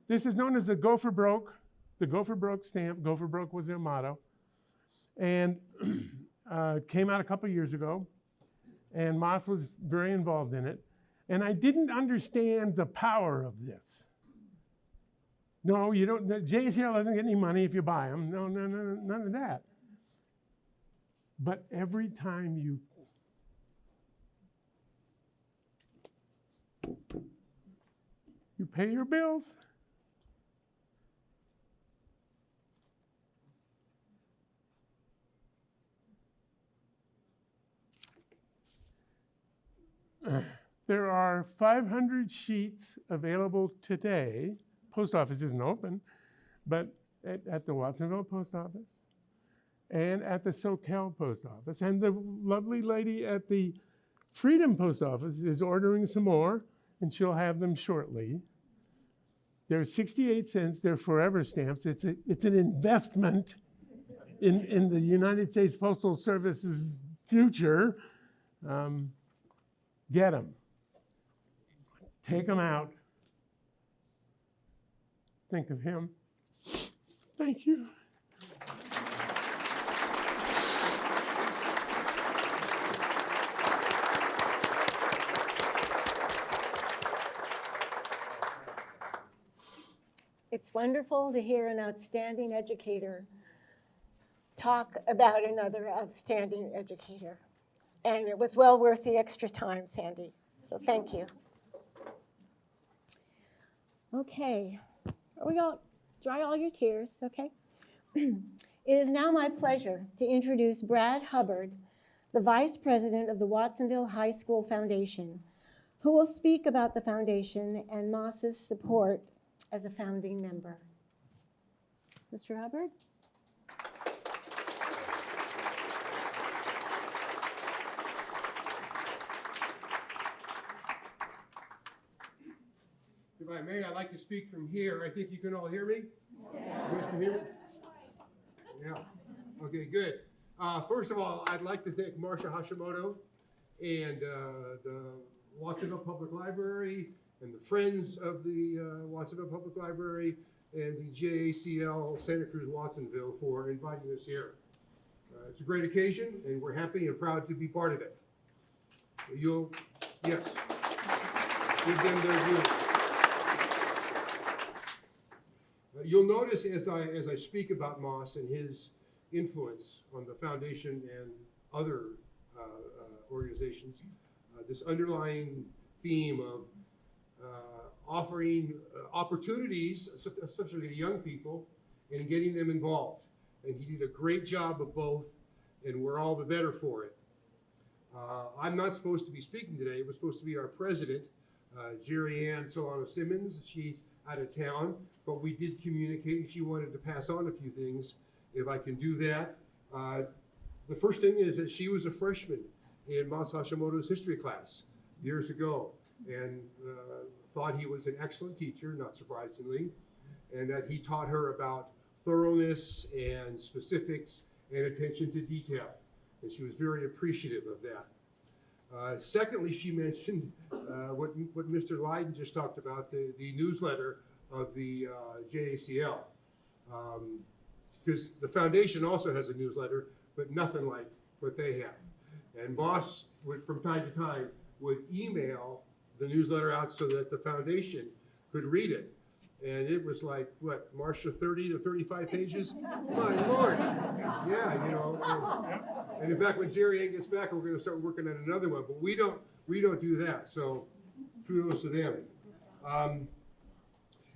This is known as the Go for Broke, the Go for Broke stamp. Go for Broke was their motto. And it came out a couple years ago, and Moss was very involved in it. And I didn't understand the power of this. No, you don't. The JCL doesn't get any money if you buy them. No, none of that. But every time you pay your bills, there are 500 sheets available today. Post office isn't open, but at the Watsonville Post Office and at the SoCal Post Office. And the lovely lady at the Freedom Post Office is ordering some more, and she'll have them shortly. They're 68 cents. They're forever stamps. It's an investment in the United States Postal Service's future. Get them. Take them out. Think of him. Thank you. It's wonderful to hear an outstanding educator talk about another outstanding educator. And it was well worth the extra time, Sandy. So thank you. Okay. Are we all dry all your tears? Okay. It is now my pleasure to introduce Brad Hubbard, the Vice President of the Watsonville High School Foundation, who will speak about the foundation and Moss's support as a founding member. Mr. Hubbard? If I may, I'd like to speak from here. I think you can all hear me? Yeah. You guys can hear me? Yeah. Okay, good. First of all, I'd like to thank Marsha Hashimoto and the Watsonville Public Library and the Friends of the Watsonville Public Library and the JACL Santa Cruz Watsonville for inviting us here. It's a great occasion, and we're happy and proud to be part of it. Yes, give them their due. You'll notice as I speak about Moss and his influence on the foundation and other organizations, this underlying theme of offering opportunities, especially to young people, and getting them involved. And he did a great job of both, and we're all the better for it. I'm not supposed to be speaking today. It was supposed to be our president, Jerry Ann Solano Simmons. She's out of town, but we did communicate, and she wanted to pass on a few things, if I can do that. The first thing is that she was a freshman in Mas Hashimoto's history class years ago, and thought he was an excellent teacher, not surprisingly, and that he taught her about thoroughness and specifics and attention to detail. And she was very appreciative of that. Secondly, she mentioned what Mr. Lydon just talked about, the newsletter of the JACL. Because the foundation also has a newsletter, but nothing like what they have. And Boss would, from time to time, would email the newsletter out so that the foundation could read it. And it was like, what, Marcia, 30 to 35 pages? My Lord. Yeah, you know. And in fact, when Jerry Ann gets back, we're going to start working on another one. But we don't do that. So kudos to them.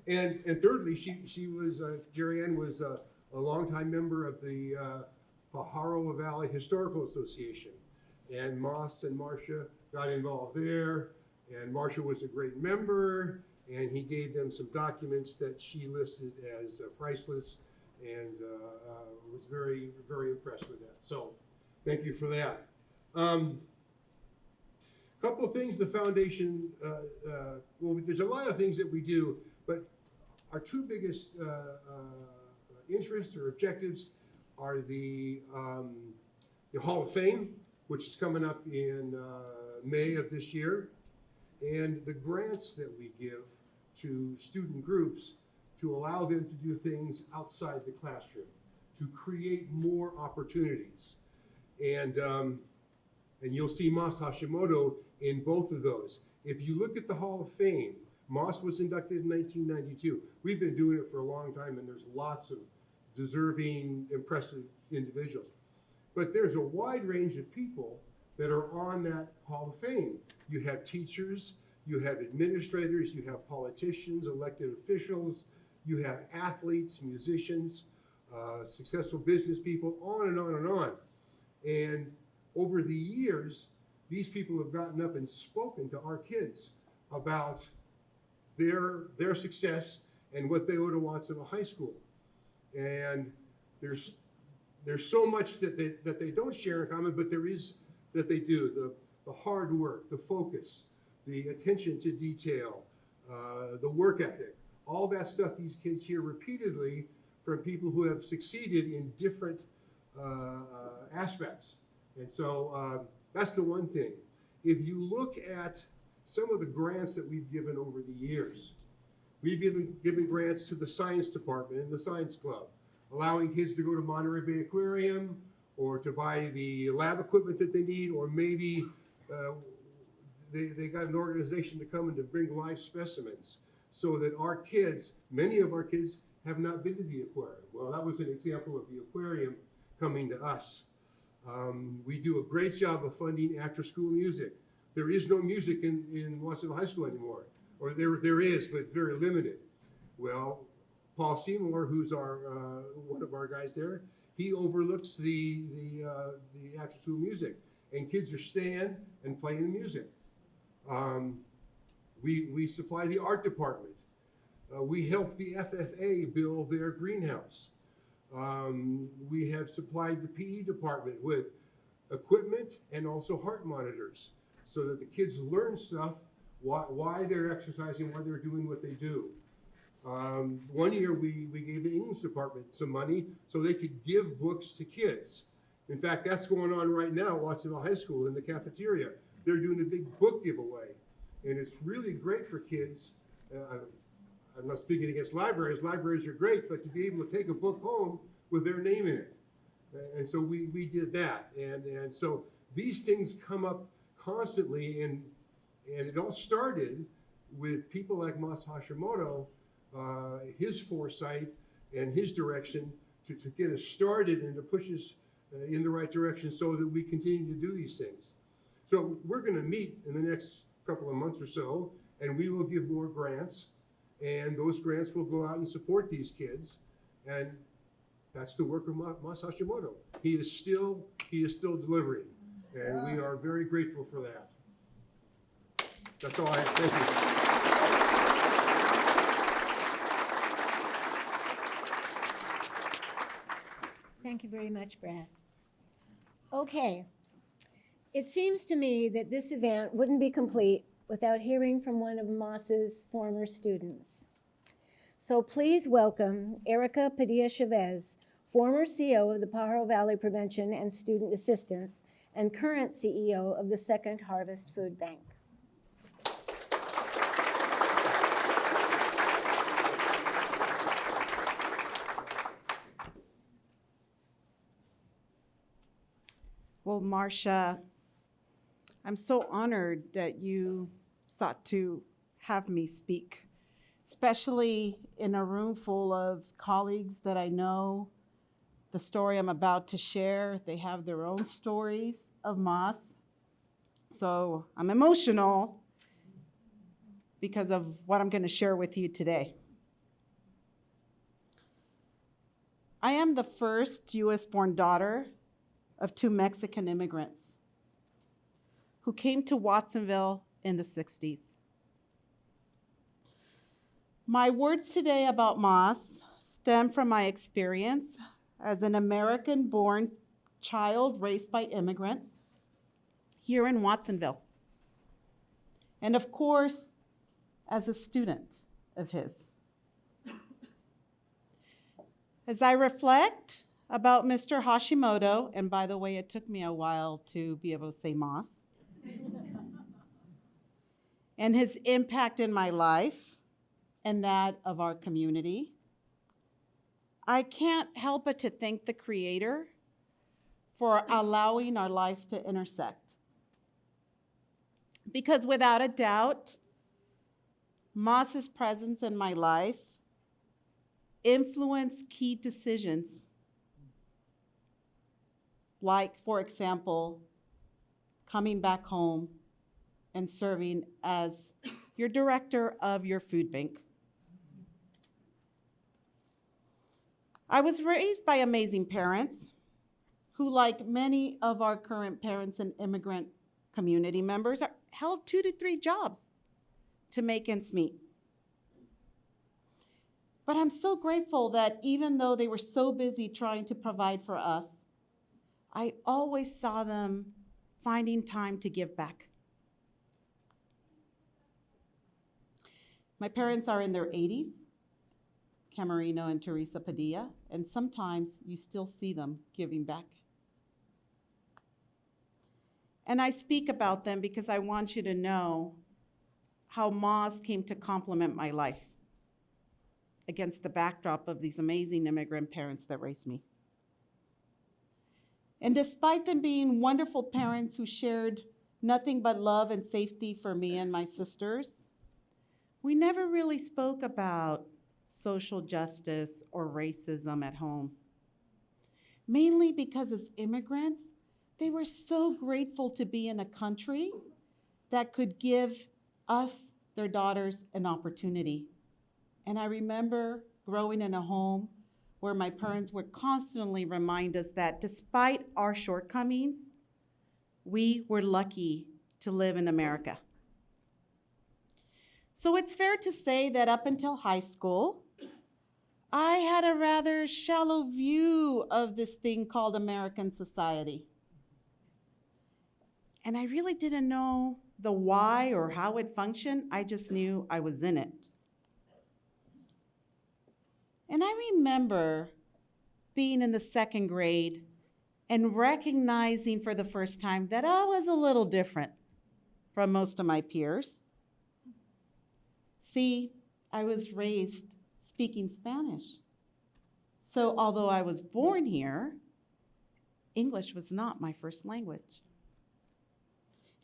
And thirdly, she was Jerry Ann was a longtime member of the Pajaro Valley Historical Association, and Moss and Marcia got involved there. And Marcia was a great member, and he gave them some documents that she listed as priceless, and was very, very impressed with that. So thank you for that. Couple of things the foundation, well, there's a lot of things that we do, but our two biggest interests or objectives are the Hall of Fame, which is coming up in May of this year, and the grants that we give to student groups to allow them to do things outside the classroom, to create more opportunities. And you'll see Mas Hashimoto in both of those. If you look at the Hall of Fame, Moss was inducted in 1992. We've been doing it for a long time, and there's lots of deserving, impressive individuals. But there's a wide range of people that are on that Hall of Fame. You have teachers, you have administrators, you have politicians, elected officials, you have athletes, musicians, successful business people, on and on and on. And over the years, these people have gotten up and spoken to our kids about their success and what they owe to Watsonville High School. And there's so much that they don't share in common, but there is that they do. The hard work, the focus, the attention to detail, the work ethic, all that stuff these kids hear repeatedly from people who have succeeded in different aspects. And so that's the one thing. If you look at some of the grants that we've given over the years, we've given grants to the science department and the science club, allowing kids to go to Monterey Bay Aquarium or to buy the lab equipment that they need, or maybe they got an organization to come and to bring live specimens so that our kids, many of our kids, have not been to the aquarium. Well, that was an example of the aquarium coming to us. We do a great job of funding after-school music. There is no music in Watsonville High School anymore, or there is, but very limited. Well, Paul Seymour, who's our one of our guys there, he overlooks the after-school music, and kids are staying and playing music. We supply the art department. We help the FFA build their greenhouse. We have supplied the PE department with equipment and also heart monitors so that the kids learn stuff, why they're exercising, why they're doing what they do. One year we gave the English department some money so they could give books to kids. In fact, that's going on right now at Watsonville High School in the cafeteria. They're doing a big book giveaway, and it's really great for kids. I'm not speaking against libraries. Libraries are great, but to be able to take a book home with their name in it. And so we did that. And so these things come up constantly, and it all started with people like Mas Hashimoto, his foresight and his direction to get us started and to push us in the right direction so that we continue to do these things. So we're going to meet in the next couple of months or so and we will give more grants, and those grants will go out and support these kids, and that's the work of Mas Hashimoto. He is still delivering, and we are very grateful for that. That's all I have. Thank you. Thank you very much, Brad. Okay. It seems to me that this event wouldn't be complete without hearing from one of Moss's former students. So please welcome Erica Padilla-Chavez, former CEO of the Pajaro Valley Prevention and Student Assistance and current CEO of the Second Harvest Food Bank. Well, Marcia, I'm so honored that you sought to have me speak, especially in a room full of colleagues that I know. The story I'm about to share, they have their own stories of Moss. So I'm emotional because of what I'm going to share with you today. I am the first US-born daughter of 2 Mexican immigrants who came to Watsonville in the 60s. My words today about Moss stem from my experience as an American-born child raised by immigrants here in Watsonville. And of course, as a student of his. As I reflect about Mr. Hashimoto, and by the way, it took me a while to be able to say Moss, and his impact in my life and that of our community, I can't help but to thank the Creator for allowing our lives to intersect. Because without a doubt, Moss's presence in my life influenced key decisions. Like, for example, coming back home and serving as your director of your food bank. I was raised by amazing parents who, like many of our current parents and immigrant community members, held 2 to 3 jobs to make ends meet. But I'm so grateful that even though they were so busy trying to provide for us, I always saw them finding time to give back. My parents are in their 80s, Camarino and Teresa Padilla, and sometimes you still see them giving back. And I speak about them because I want you to know how Moss came to complement my life against the backdrop of these amazing immigrant parents that raised me. And despite them being wonderful parents who shared nothing but love and safety for me and my sisters, we never really spoke about social justice or racism at home. Mainly because as immigrants, they were so grateful to be in a country that could give us, their daughters, an opportunity. And I remember growing in a home where my parents would constantly remind us that despite our shortcomings, we were lucky to live in America. So it's fair to say that up until high school, I had a rather shallow view of this thing called American society. And I really didn't know the why or how it functioned. I just knew I was in it. And I remember being in the 2nd grade and recognizing for the first time that I was a little different from most of my peers. See, I was raised speaking Spanish. So although I was born here, English was not my first language.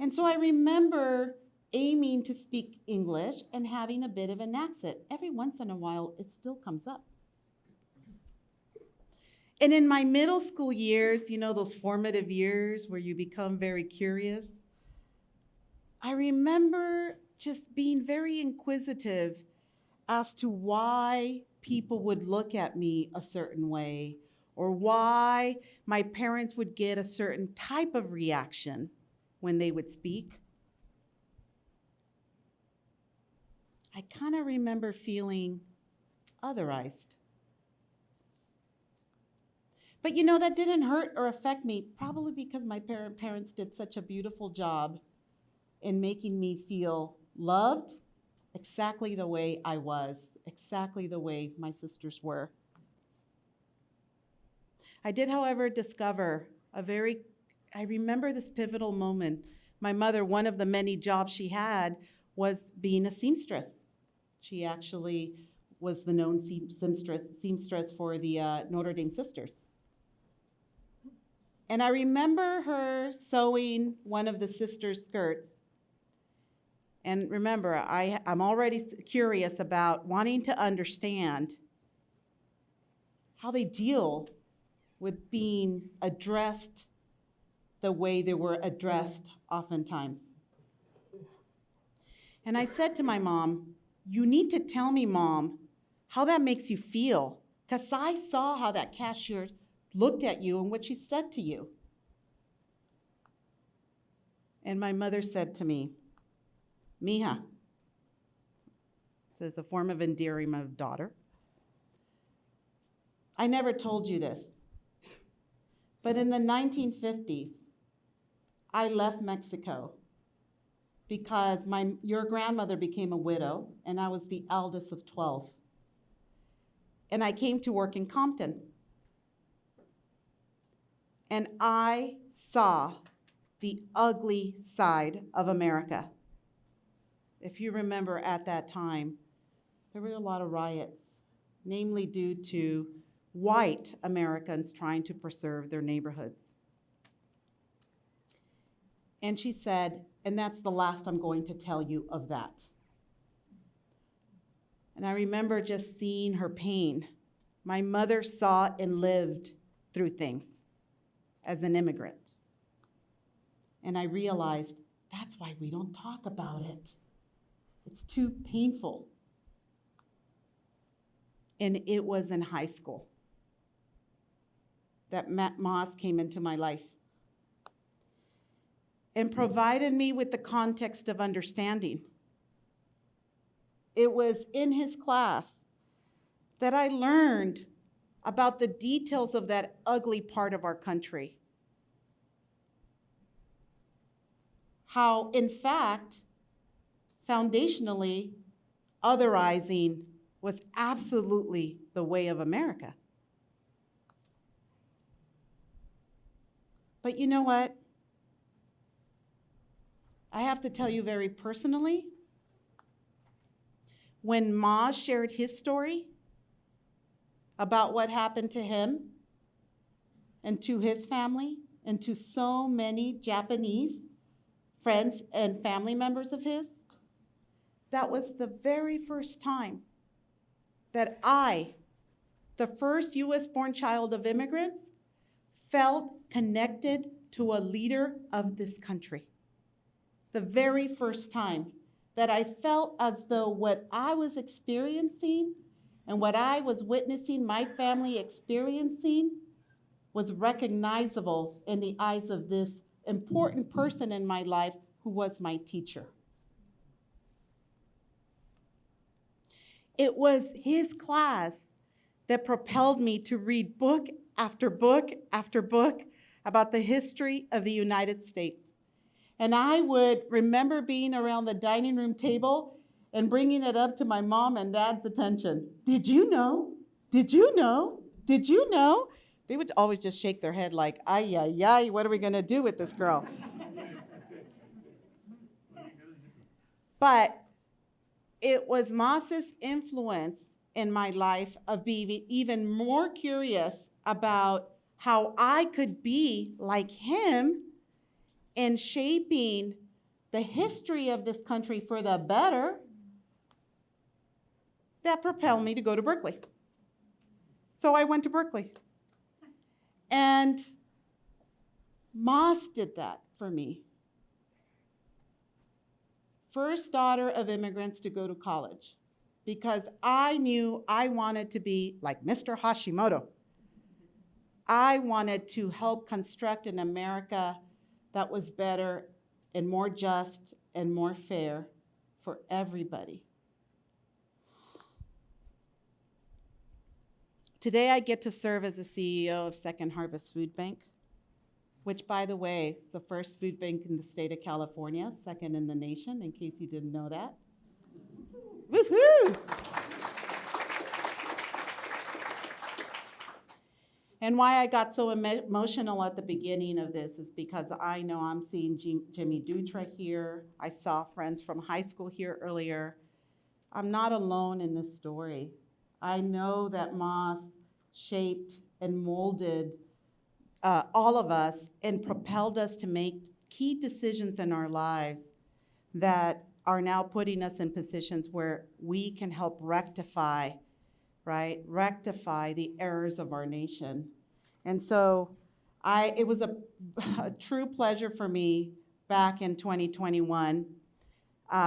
And so I remember aiming to speak English and having a bit of an accent. Every once in a while, it still comes up. And in my middle school years, you know, those formative years where you become very curious, I remember just being very inquisitive as to why people would look at me a certain way or why my parents would get a certain type of reaction when they would speak. I kind of remember feeling otherized. But you know, that didn't hurt or affect me, probably because my parents did such a beautiful job in making me feel loved exactly the way I was, exactly the way my sisters were. I did, however, discover I remember this pivotal moment. My mother, one of the many jobs she had was being a seamstress. She actually was the known seamstress for the Notre Dame Sisters. And I remember her sewing one of the sisters' skirts. And remember, I'm already curious about wanting to understand how they deal with being addressed the way they were addressed oftentimes. And I said to my mom, "You need to tell me, Mom, how that makes you feel, because I saw how that cashier looked at you and what she said to you." And my mother said to me, "Mija," so it's a form of endearing of daughter, "I never told you this, but in the 1950s, I left Mexico because your grandmother became a widow, and I was the eldest of 12. And I came to work in Compton. And I saw the ugly side of America. If you remember at that time, there were a lot of riots, namely due to white Americans trying to preserve their neighborhoods. And she said, and that's the last I'm going to tell you of that. And I remember just seeing her pain. My mother saw and lived through things as an immigrant. And I realized that's why we don't talk about it. It's too painful. And it was in high school that Matt Moss came into my life and provided me with the context of understanding. It was in his class that I learned about the details of that ugly part of our country. How, in fact, foundationally, otherizing was absolutely the way of America. But you know what? I have to tell you very personally, when Ma shared his story about what happened to him and to his family and to so many Japanese friends and family members of his, that was the very first time that I, the first US-born child of immigrants, felt connected to a leader of this country. The very first time that I felt as though what I was experiencing and what I was witnessing my family experiencing was recognizable in the eyes of this important person in my life who was my teacher. It was his class that propelled me to read book after book after book about the history of the United States. And I would remember being around the dining room table and bringing it up to my mom and dad's attention. Did you know? Did you know? Did you know? They would always just shake their head like, ay, ay, ay, what are we going to do with this girl? But it was Moss's influence in my life of being even more curious about how I could be like him in shaping the history of this country for the better that propelled me to go to Berkeley. So I went to Berkeley. And Moss did that for me. first daughter of immigrants to go to college because I knew I wanted to be like Mr. Hashimoto. I wanted to help construct an America that was better and more just and more fair for everybody. Today, I get to serve as the CEO of Second Harvest Food Bank, which, by the way, is the first food bank in the state of California, second in the nation, in case you didn't know that. Woohoo! And why I got so emotional at the beginning of this is because I know I'm seeing Jimmy Dutra here. I saw friends from high school here earlier. I'm not alone in this story. I know that Moss shaped and molded all of us and propelled us to make key decisions in our lives that are now putting us in positions where we can help rectify, right? Rectify the errors of our nation. And so it was a true pleasure for me back in 2021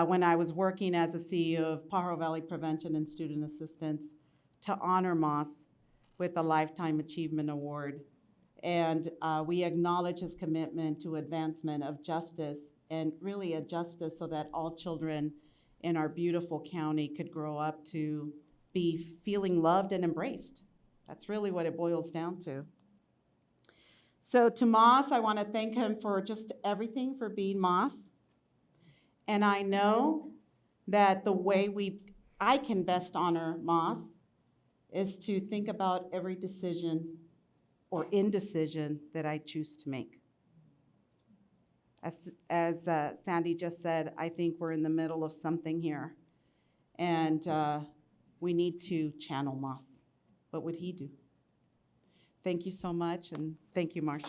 when I was working as a CEO of Pajaro Valley Prevention and Student Assistance to honor Moss with a Lifetime Achievement Award. And we acknowledge his commitment to advancement of justice, and really a justice so that all children in our beautiful county could grow up to be feeling loved and embraced. That's really what it boils down to. So to Moss, I want to thank him for just everything, for being Moss. And I know that the way I can best honor Moss is to think about every decision or indecision that I choose to make. As Sandy just said, I think we're in the middle of something here. And we need to channel Moss. What would he do? Thank you so much, and thank you, Marcia.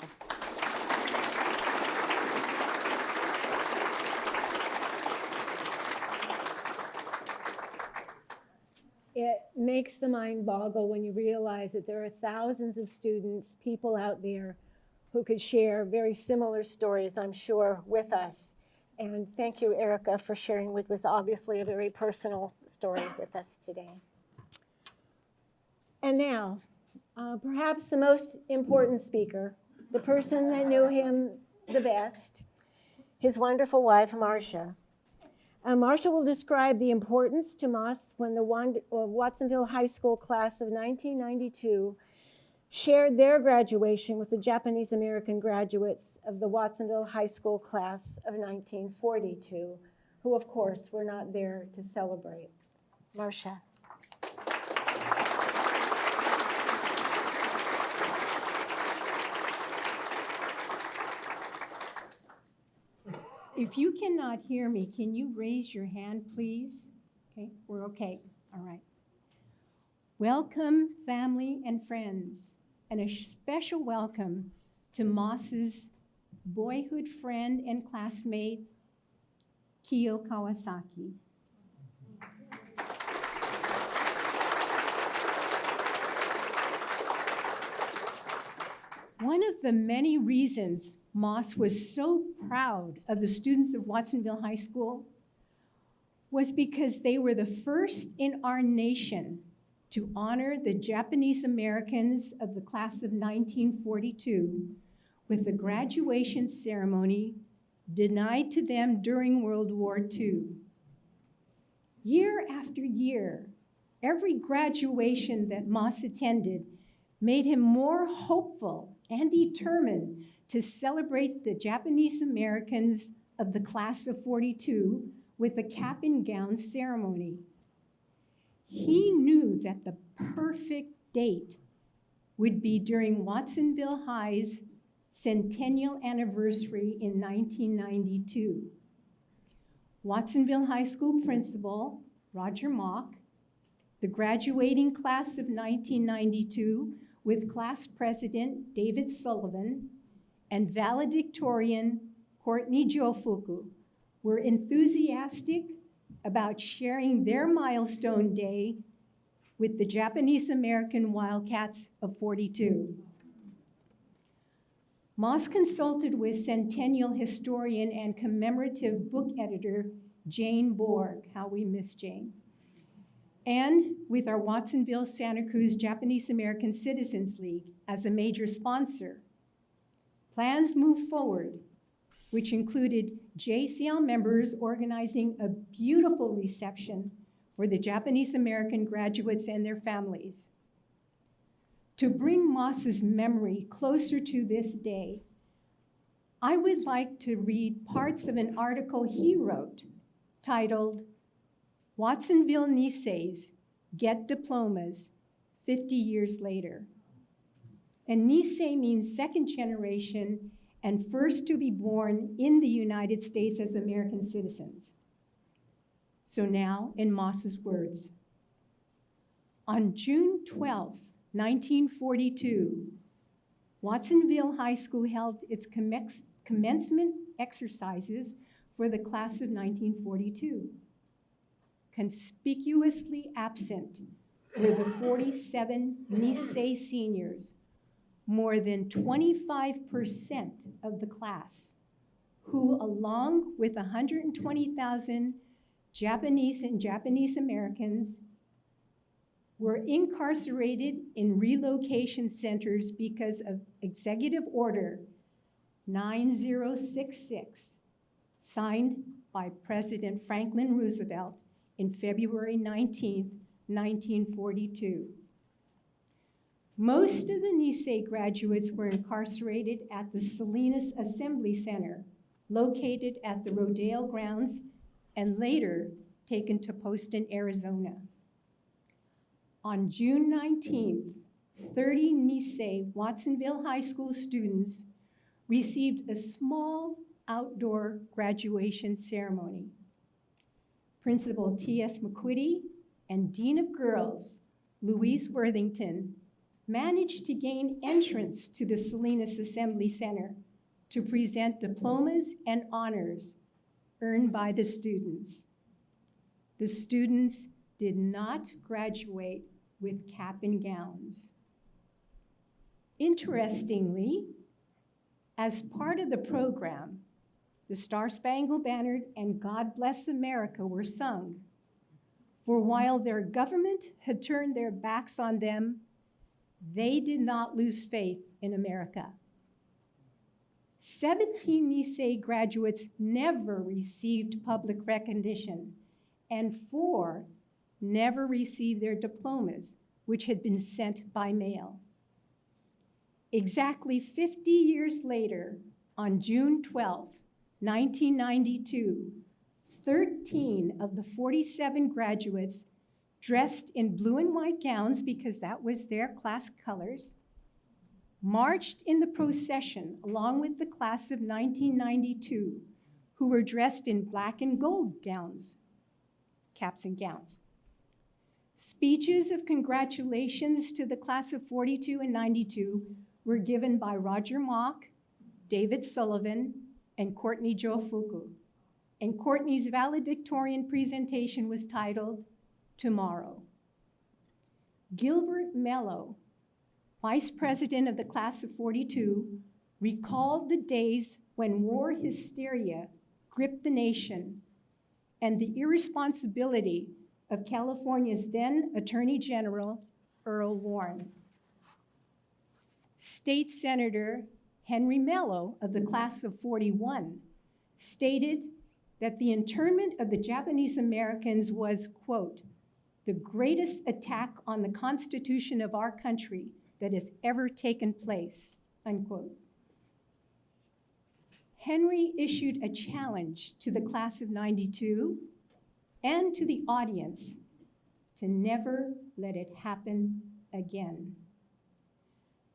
It makes the mind boggle when you realize that there are thousands of students, people out there who could share very similar stories, I'm sure, with us. And thank you, Erica, for sharing what was obviously a very personal story with us today. And now, perhaps the most important speaker, the person that knew him the best, his wonderful wife, Marcia. Marcia will describe the importance to Moss when the Watsonville High School class of 1992 shared their graduation with the Japanese American graduates of the Watsonville High School class of 1942, who of course were not there to celebrate. Marcia. If you cannot hear me, can you raise your hand, please? Okay, we're okay. All right. Welcome, family and friends, and a special welcome to Moss's boyhood friend and classmate, Kyo Kawasaki. One of the many reasons Moss was so proud of the students of Watsonville High School was because they were the first in our nation to honor the Japanese Americans of the class of 1942 with the graduation ceremony denied to them during World War II. Year after year, every graduation that Moss attended made him more hopeful and determined to celebrate the Japanese Americans of the class of 42 with a cap and gown ceremony. He knew that the perfect date would be during Watsonville High's centennial anniversary in 1992. Watsonville High School principal, Roger Mock, the graduating class of 1992 with class president David Sullivan, and valedictorian Courtney Jofuku were enthusiastic about sharing their milestone day with the Japanese American Wildcats of 42. Moss consulted with centennial historian and commemorative book editor Jane Borg, how we miss Jane. And with our Watsonville-Santa Cruz Japanese American Citizens League as a major sponsor, plans moved forward, which included JCL members organizing a beautiful reception for the Japanese American graduates and their families. To bring Moss's memory closer to this day, I would like to read parts of an article he wrote titled, Watsonville Niseis Get Diplomas 50 Years Later. And Nisei means second generation and first to be born in the United States as American citizens. So now, in Moss's words, on June 12, 1942, Watsonville High School held its commencement exercises for the class of 1942. Conspicuously absent were the 47 Nisei seniors, more than 25% of the class, who, along with 120,000 Japanese and Japanese Americans, were incarcerated in relocation centers because of Executive Order 9066, signed by President Franklin Roosevelt in February 19, 1942. Most of the Nisei graduates were incarcerated at the Salinas Assembly Center, located at the Rodale grounds, and later taken to Poston, Arizona. On June 19th, 30 Nisei Watsonville High School students received a small outdoor graduation ceremony. Principal T.S. McQuitty and Dean of Girls, Louise Worthington, managed to gain entrance to the Salinas Assembly Center to present diplomas and honors earned by the students. The students did not graduate with cap and gowns. Interestingly, as part of the program, the Star-Spangled Banner and God Bless America were sung. For while their government had turned their backs on them, they did not lose faith in America. 17 Nisei graduates never received public recognition, and 4 never received their diplomas, which had been sent by mail. Exactly 50 years later, on June 12, 1992, 13 of the 47 graduates, dressed in blue and white gowns because that was their class colors, marched in the procession along with the class of 1992, who were dressed in black and gold gowns, caps and gowns. Speeches of congratulations to the class of 42 and 92 were given by Roger Mock, David Sullivan, and Courtney Jofuku. And Courtney's valedictorian presentation was titled, Tomorrow. Gilbert Mello, vice president of the class of 42, recalled the days when war hysteria gripped the nation and the irresponsibility of California's then Attorney General, Earl Warren. State Senator Henry Mello of the class of 41 stated that the internment of the Japanese Americans was, quote, the greatest attack on the Constitution of our country that has ever taken place, unquote. Henry issued a challenge to the class of 92 and to the audience to never let it happen again.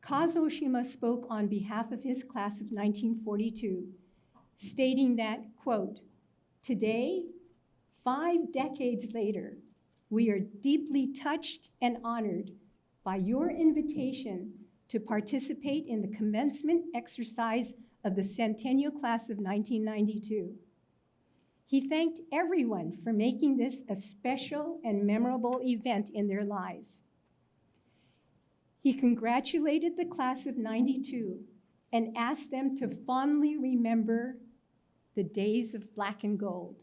Kazuo Oshima spoke on behalf of his class of 1942, stating that, quote, today, 5 decades later, we are deeply touched and honored by your invitation to participate in the commencement exercise of the Centennial Class of 1992. He thanked everyone for making this a special and memorable event in their lives. He congratulated the class of 92 and asked them to fondly remember the days of black and gold.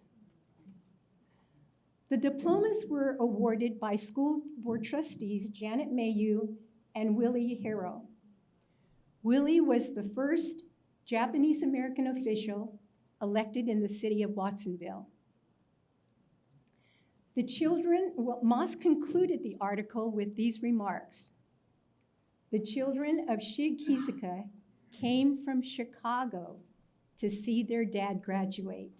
The diplomas were awarded by school board trustees Janet Mayu and Willie Harrow. Willie was the first Japanese American official elected in the city of Watsonville. The children, Moss concluded the article with these remarks. The children of Shig Kisaka came from Chicago to see their dad graduate.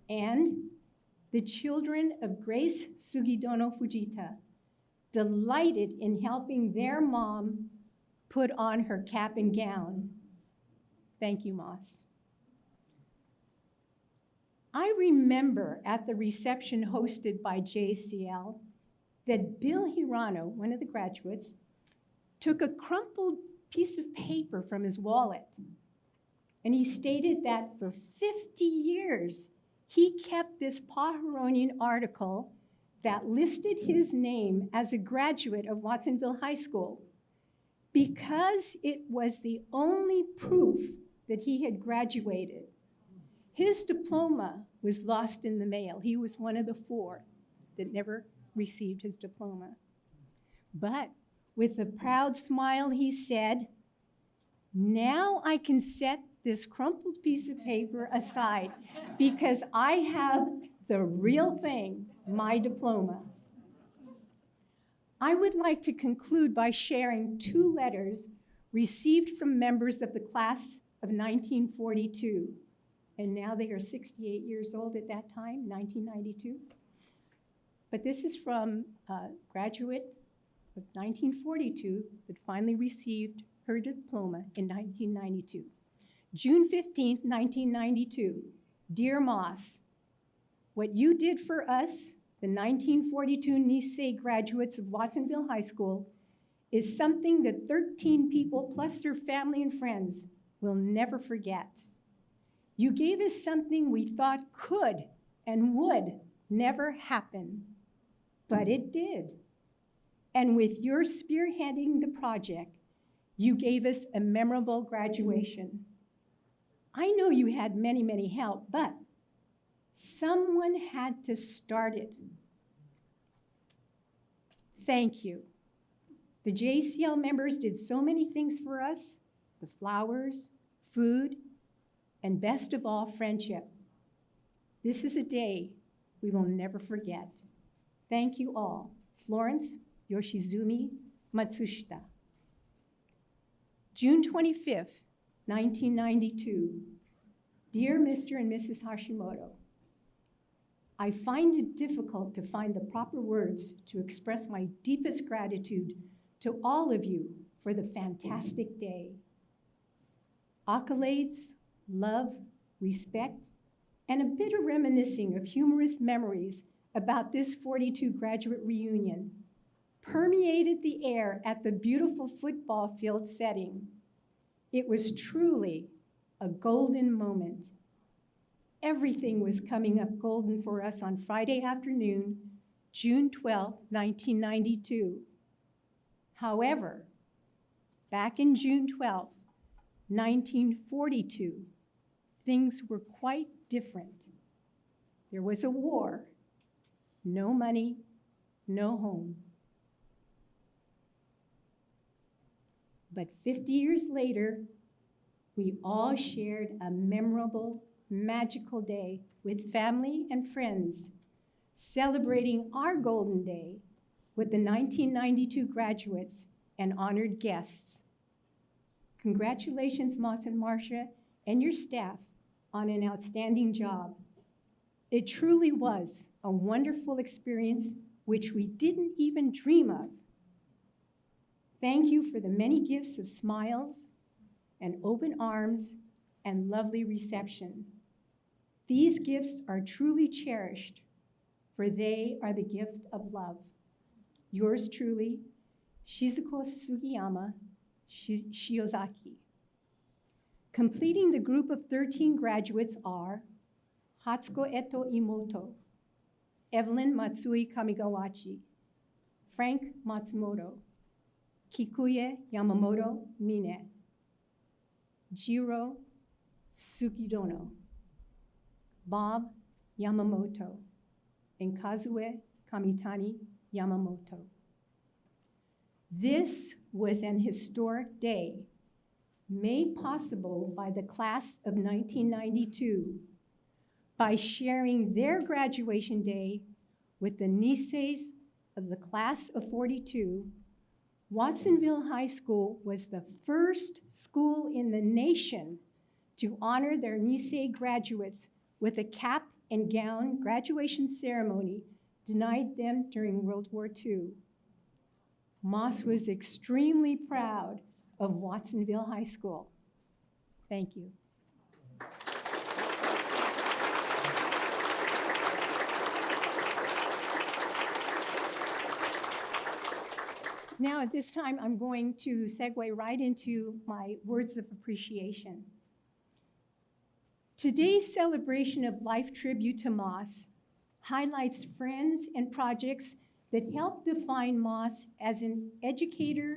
And the children of Grace Sugidono Fujita delighted in helping their mom put on her cap and gown. Thank you, Moss. I remember at the reception hosted by JCL that Bill Hirano, one of the graduates, took a crumpled piece of paper from his wallet, and he stated that for 50 years, he kept this Pajaronian article that listed his name as a graduate of Watsonville High School because it was the only proof that he had graduated. His diploma was lost in the mail. He was one of the 4 that never received his diploma. But with a proud smile, he said, "Now I can set this crumpled piece of paper aside because I have the real thing, my diploma." I would like to conclude by sharing 2 letters received from members of the class of 1942. And now they are 68 years old at that time, 1992. But this is from a graduate of 1942 that finally received her diploma in 1992. June 15th, 1992. Dear Moss, what you did for us, the 1942 Nisei graduates of Watsonville High School, is something that 13 people plus their family and friends will never forget. You gave us something we thought could and would never happen, but it did. And with your spearheading the project, you gave us a memorable graduation. I know you had many, many help, but someone had to start it. Thank you. The JCL members did so many things for us, the flowers, food, and best of all, friendship. This is a day we will never forget. Thank you all. Florence Yoshizumi Matsushita. June 25th, 1992. Dear Mr. and Mrs. Hashimoto, I find it difficult to find the proper words to express my deepest gratitude to all of you for the fantastic day. Accolades, love, respect, and a bit of reminiscing of humorous memories about this 42 graduate reunion permeated the air at the beautiful football field setting. It was truly a golden moment. Everything was coming up golden for us on Friday afternoon, June 12, 1992. However, back in June 12, 1942, things were quite different. There was a war, no money, no home. But 50 years later, we all shared a memorable, magical day with family and friends, celebrating our golden day with the 1992 graduates and honored guests. Congratulations, Moss and Marcia, and your staff on an outstanding job. It truly was a wonderful experience which we didn't even dream of. Thank you for the many gifts of smiles and open arms and lovely reception. These gifts are truly cherished, for they are the gift of love. Yours truly, Shizuko Sugiyama Shiozaki. Completing the group of 13 graduates are Hatsuko Eto Imoto, Evelyn Matsui Kamigawachi, Frank Matsumoto, Kikuye Yamamoto Mine, Jiro Sugidono, Bob Yamamoto, and Kazue Kamitani Yamamoto. This was an historic day made possible by the class of 1992 by sharing their graduation day with the Niseis of the class of 42. Watsonville High School was the first school in the nation to honor their Nisei graduates with a cap and gown graduation ceremony denied them during World War II. Moss was extremely proud of Watsonville High School. Thank you. Now, at this time, I'm going to segue right into my words of appreciation. Today's celebration of life tribute to Moss highlights friends and projects that help define Moss as an educator,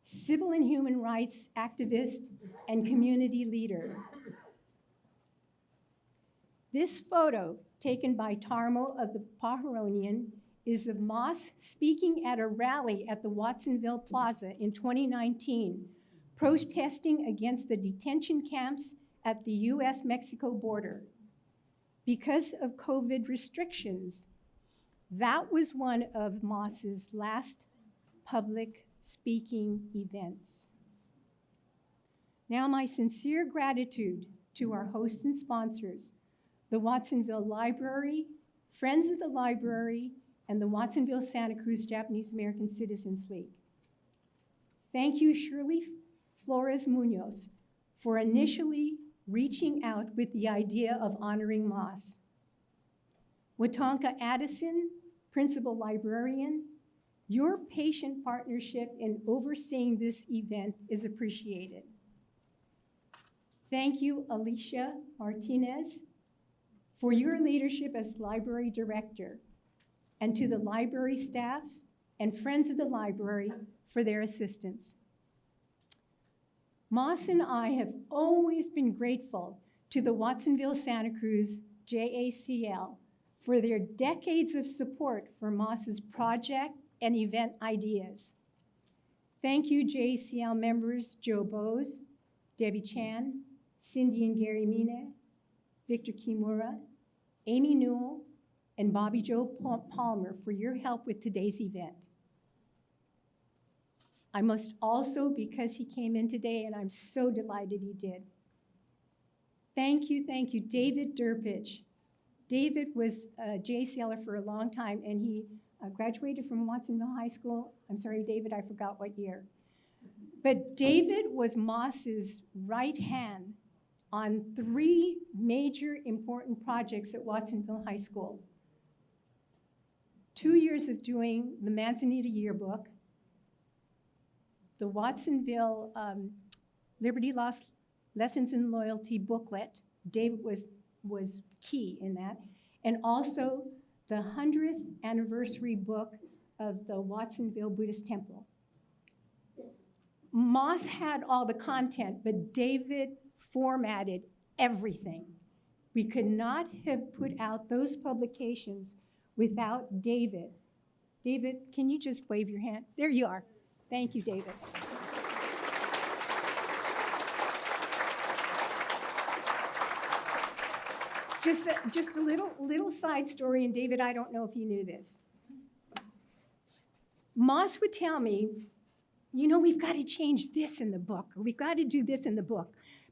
civil and human rights activist, and community leader. This photo, taken by Tarmo of the Pajaronian, is of Moss speaking at a rally at the Watsonville Plaza in 2019, protesting against the detention camps at the US-Mexico border. Because of COVID restrictions, that was one of Moss's last public speaking events. Now, my sincere gratitude to our hosts and sponsors, the Watsonville Library, Friends of the Library, and the Watsonville-Santa Cruz Japanese American Citizens League. Thank you, Shirley Flores Munoz, for initially reaching out with the idea of honoring Moss. Watonka Addison, Principal Librarian, your patient partnership in overseeing this event is appreciated. Thank you, Alicia Martinez, for your leadership as Library Director, and to the library staff and Friends of the Library for their assistance. Moss and I have always been grateful to the Watsonville-Santa Cruz JACL for their decades of support for Moss's project and event ideas. Thank you, JACL members Joe Bose, Debbie Chan, Cindy and Gary Mine, Victor Kimura, Amy Newell, and Bobby Joe Palmer for your help with today's event. I must also, because he came in today, and I'm so delighted he did. Thank you, David Durpich. David was a JCLer for a long time, and he graduated from Watsonville High School. I'm sorry, David, I forgot what year. But David was Moss's right hand on 3 major important projects at Watsonville High School. 2 years of doing the Manzanita Yearbook, the Watsonville Liberty Lost Lessons in Loyalty booklet. David was key in that. And also the 100th anniversary book of the Watsonville Buddhist Temple. Moss had all the content, but David formatted everything. We could not have put out those publications without David. David, can you just wave your hand? There you are. Thank you, David. Just a little side story, and David, I don't know if you knew this. Moss would tell me, you know, we've got to change this in the book, or we've got to do this in the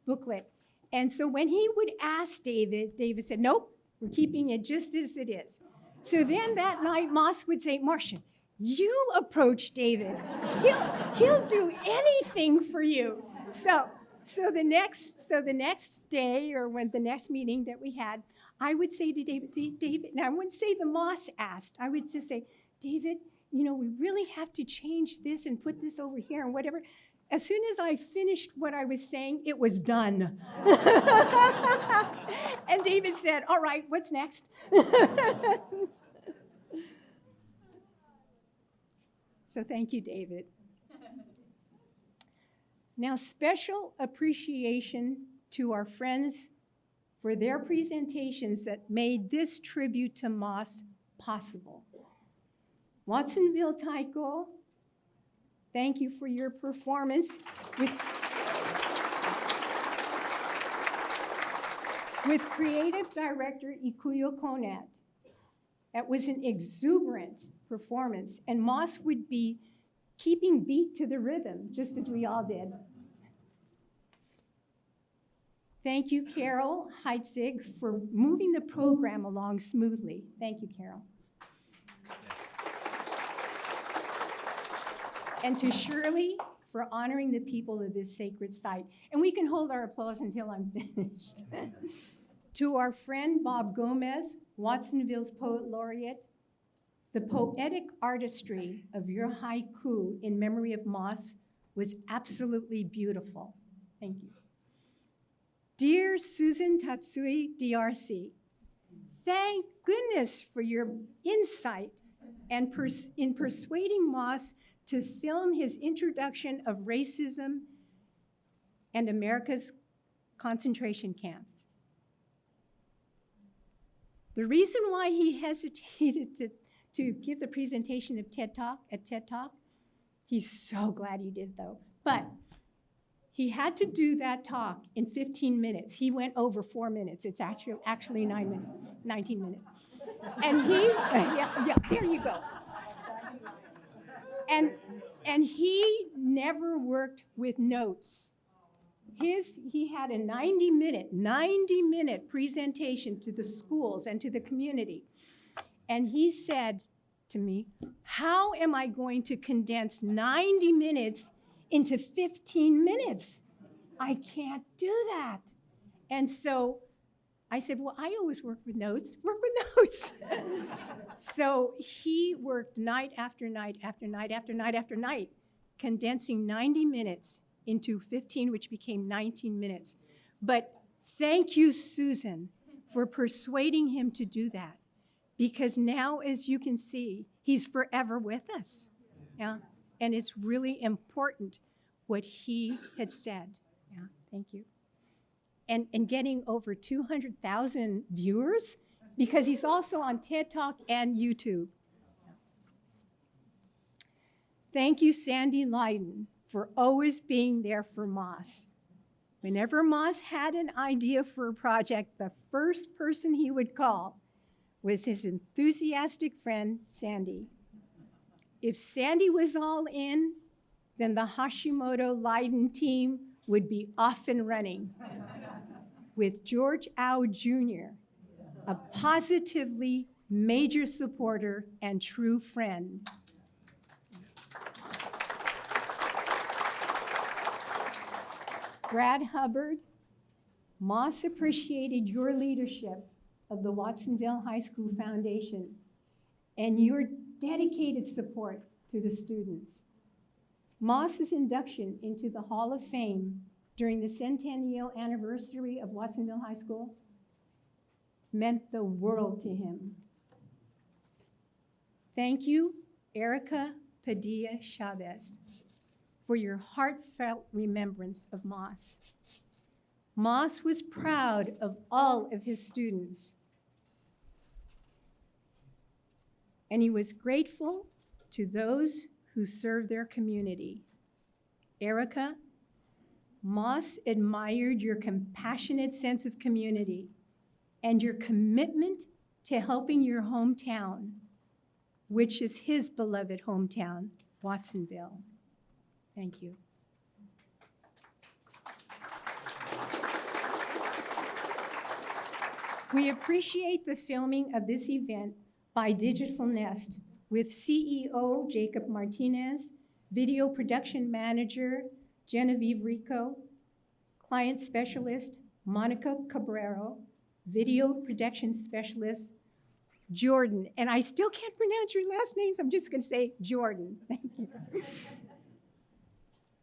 booklet. And so when he would ask David, David said, nope, we're keeping it just as it is. So then that night, Moss would say, Marcia, you approach David. He'll do anything for you. So the next day, or when the next meeting that we had, I would say to David, and I wouldn't say the Moss asked, I would just say, David, you know, we really have to change this and put this over here and whatever. As soon as I finished what I was saying, it was done. And David said, all right, what's next? So thank you, David. Now, special appreciation to our friends for their presentations that made this tribute to Moss possible. Watsonville Taiko, thank you for your performance with creative director Ikuyo Konat. That was an exuberant performance, and Moss would be keeping beat to the rhythm, just as we all did. Thank you, Carol Heitzig, for moving the program along smoothly. Thank you, Carol. And to Shirley for honoring the people of this sacred site. And we can hold our applause until I'm finished. To our friend Bob Gomez, Watsonville's Poet Laureate, the poetic artistry of your haiku in memory of Moss was absolutely beautiful. Thank you. Dear Susan Tatsui DRC, thank goodness for your insight and in persuading Moss to film his introduction of racism and America's concentration camps. The reason why he hesitated to give the presentation of TED Talk, he's so glad he did though, but he had to do that talk in 15 minutes. He went over 4 minutes. It's actually 9 minutes, 19 minutes. And he, yeah, there you go. And he never worked with notes. He had a 90-minute presentation to the schools and to the community. And he said to me, how am I going to condense 90 minutes into 15 minutes? I can't do that. And so I said, well, I always work with notes. So he worked night after night after night after night after night, condensing 90 minutes into 15, which became 19 minutes. But thank you, Susan, for persuading him to do that. Because now, as you can see, he's forever with us. Yeah, and it's really important what he had said. Yeah, thank you. And getting over 200,000 viewers, because he's also on TED Talk and YouTube. Thank you, Sandy Lydon, for always being there for Moss. Whenever Moss had an idea for a project, the first person he would call was his enthusiastic friend, Sandy. If Sandy was all in, then the Hashimoto Lydon team would be off and running. With George Au Jr., a positively major supporter and true friend. Brad Hubbard, Moss appreciated your leadership of the Watsonville High School Foundation and your dedicated support to the students. Moss's induction into the Hall of Fame during the centennial anniversary of Watsonville High School meant the world to him. Thank you, Erica Padilla Chavez, for your heartfelt remembrance of Moss. Moss was proud of all of his students, and he was grateful to those who served their community. Erica, Moss admired your compassionate sense of community and your commitment to helping your hometown, which is his beloved hometown, Watsonville. Thank you. We appreciate the filming of this event by Digital Nest with CEO Jacob Martinez, video production manager Genevieve Rico, client specialist Monica Cabrero, video production specialist Jordan. And I still can't pronounce your last names, I'm just gonna say Jordan. Thank you.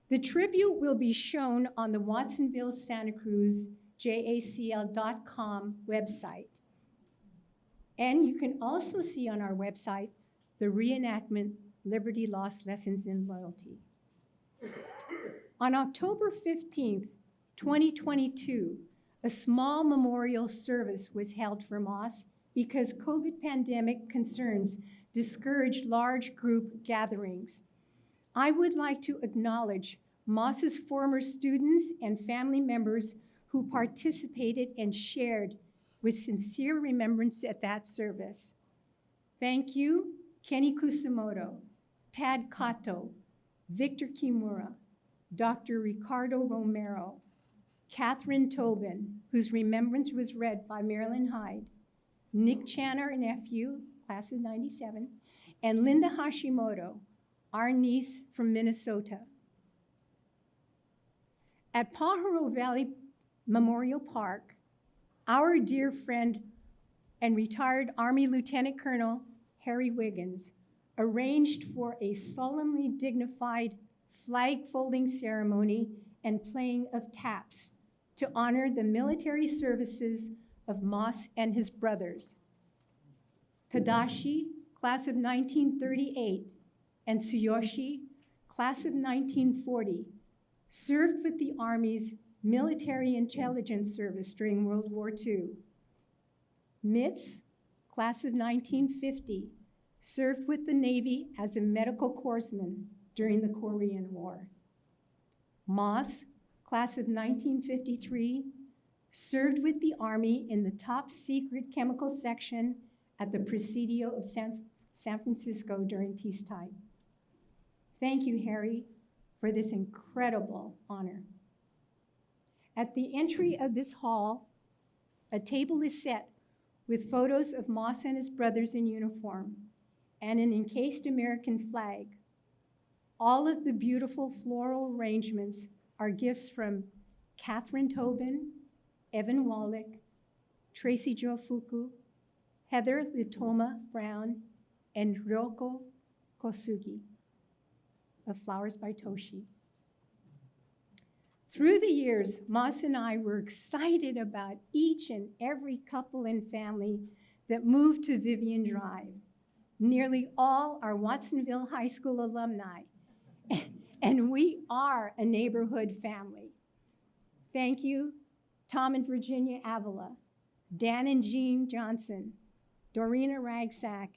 The tribute will be shown on the Watsonville-Santa Cruz JACL.com website. And you can also see on our website the reenactment, Liberty Lost Lessons in Loyalty. On October 15th, 2022, a small memorial service was held for Moss because COVID pandemic concerns discouraged large group gatherings. I would like to acknowledge Moss's former students and family members who participated and shared with sincere remembrance at that service. Thank you, Kenny Kusumoto, Tad Kato, Victor Kimura, Dr. Ricardo Romero, Catherine Tobin, whose remembrance was read by Marilyn Hyde, Nick Channer, nephew, class of 97, and Linda Hashimoto, our niece from Minnesota. At Pajaro Valley Memorial Park, our dear friend and retired Army Lieutenant Colonel Harry Wiggins arranged for a solemnly dignified flag-folding ceremony and playing of taps to honor the military services of Moss and his brothers. Tadashi, class of 1938, and Tsuyoshi, class of 1940, served with the Army's Military Intelligence Service during World War II. Mitz, class of 1950, served with the Navy as a medical corpsman during the Korean War. Moss, class of 1953, served with the Army in the top secret chemical section at the Presidio of San Francisco during peacetime. Thank you, Harry, for this incredible honor. At the entry of this hall, a table is set with photos of Moss and his brothers in uniform and an encased American flag. All of the beautiful floral arrangements are gifts from Catherine Tobin, Evan Wallach, Tracy Jofuku, Heather Litoma Brown, and Ryoko Kosugi of Flowers by Toshi. Through the years, Moss and I were excited about each and every couple and family that moved to Vivian Drive. Nearly all are Watsonville High School alumni, and we are a neighborhood family. Thank you, Tom and Virginia Avila, Dan and Jean Johnson, Dorina Ragsack,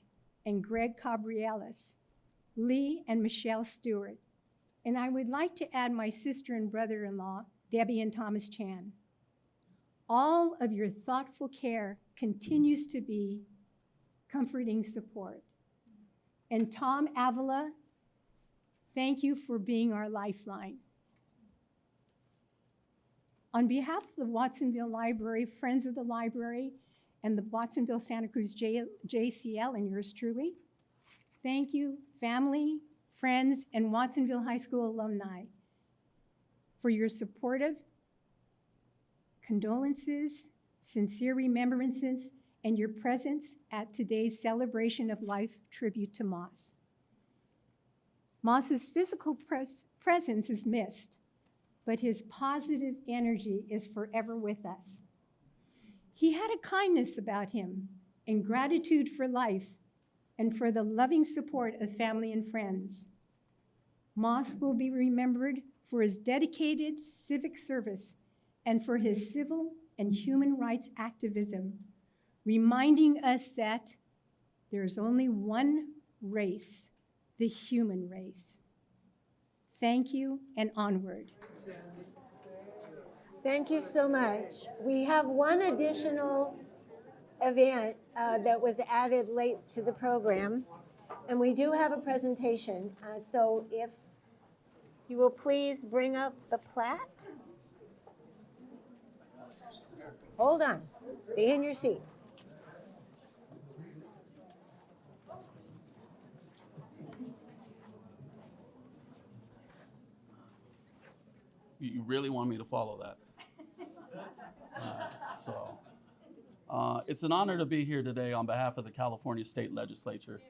and Greg Cabrielis, Lee and Michelle Stewart. And I would like to add my sister and brother-in-law, Debbie and Thomas Chan. All of your thoughtful care continues to be comforting support. And Tom Avila, thank you for being our lifeline. On behalf of the Watsonville Library, Friends of the Library, and the Watsonville-Santa Cruz JCL, and yours truly, thank you, family, friends, and Watsonville High School alumni, for your supportive condolences, sincere remembrances, and your presence at today's celebration of life tribute to Moss. Moss's physical presence is missed, but his positive energy is forever with us. He had a kindness about him and gratitude for life and for the loving support of family and friends. Moss will be remembered for his dedicated civic service and for his civil and human rights activism, reminding us that there's only one race, the human race. Thank you, and onward. Thank you so much. We have one additional event that was added late to the program, and we do have a presentation. So if you will please bring up the plaque. Hold on, stay in your seats. You really want me to follow that? It's an honor to be here today on behalf of the California State Legislature.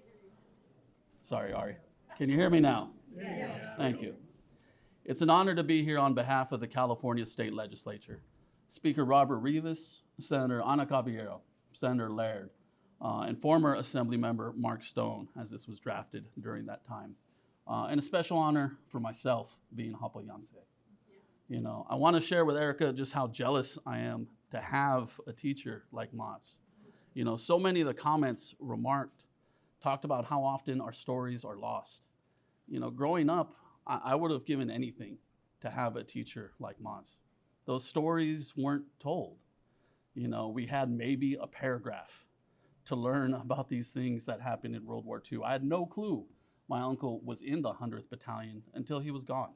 Sorry, Ari. Can you hear me now? Yes. Thank you. It's an honor to be here on behalf of the California State Legislature. Speaker Robert Rivas, Senator Ana Caballero, Senator Laird, and former Assembly Member Mark Stone, as this was drafted during that time. And a special honor for myself being Hapoyanse. You know, I want to share with Erica just how jealous I am to have a teacher like Moss. You know, so many of the comments talked about how often our stories are lost. You know, growing up, I would have given anything to have a teacher like Maz. Those stories weren't told. You know, we had maybe a paragraph to learn about these things that happened in World War II. I had no clue my uncle was in the 100th Battalion until he was gone.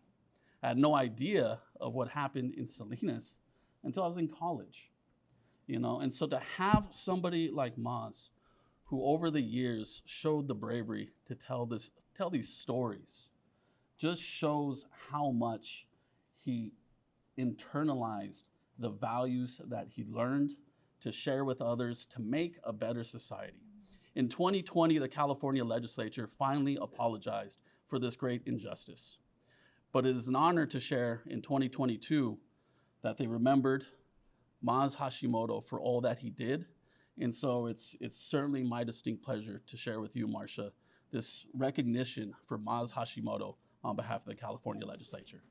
I had no idea of what happened in Salinas until I was in college. You know, and so to have somebody like Maz, who over the years showed the bravery to tell these stories, just shows how much he internalized the values that he learned to share with others to make a better society. In 2020, the California legislature finally apologized for this great injustice. But it is an honor to share in 2022 that they remembered Maz Hashimoto for all that he did. And so it's certainly my distinct pleasure to share with you, Marcia, this recognition for Maz Hashimoto on behalf of the California legislature.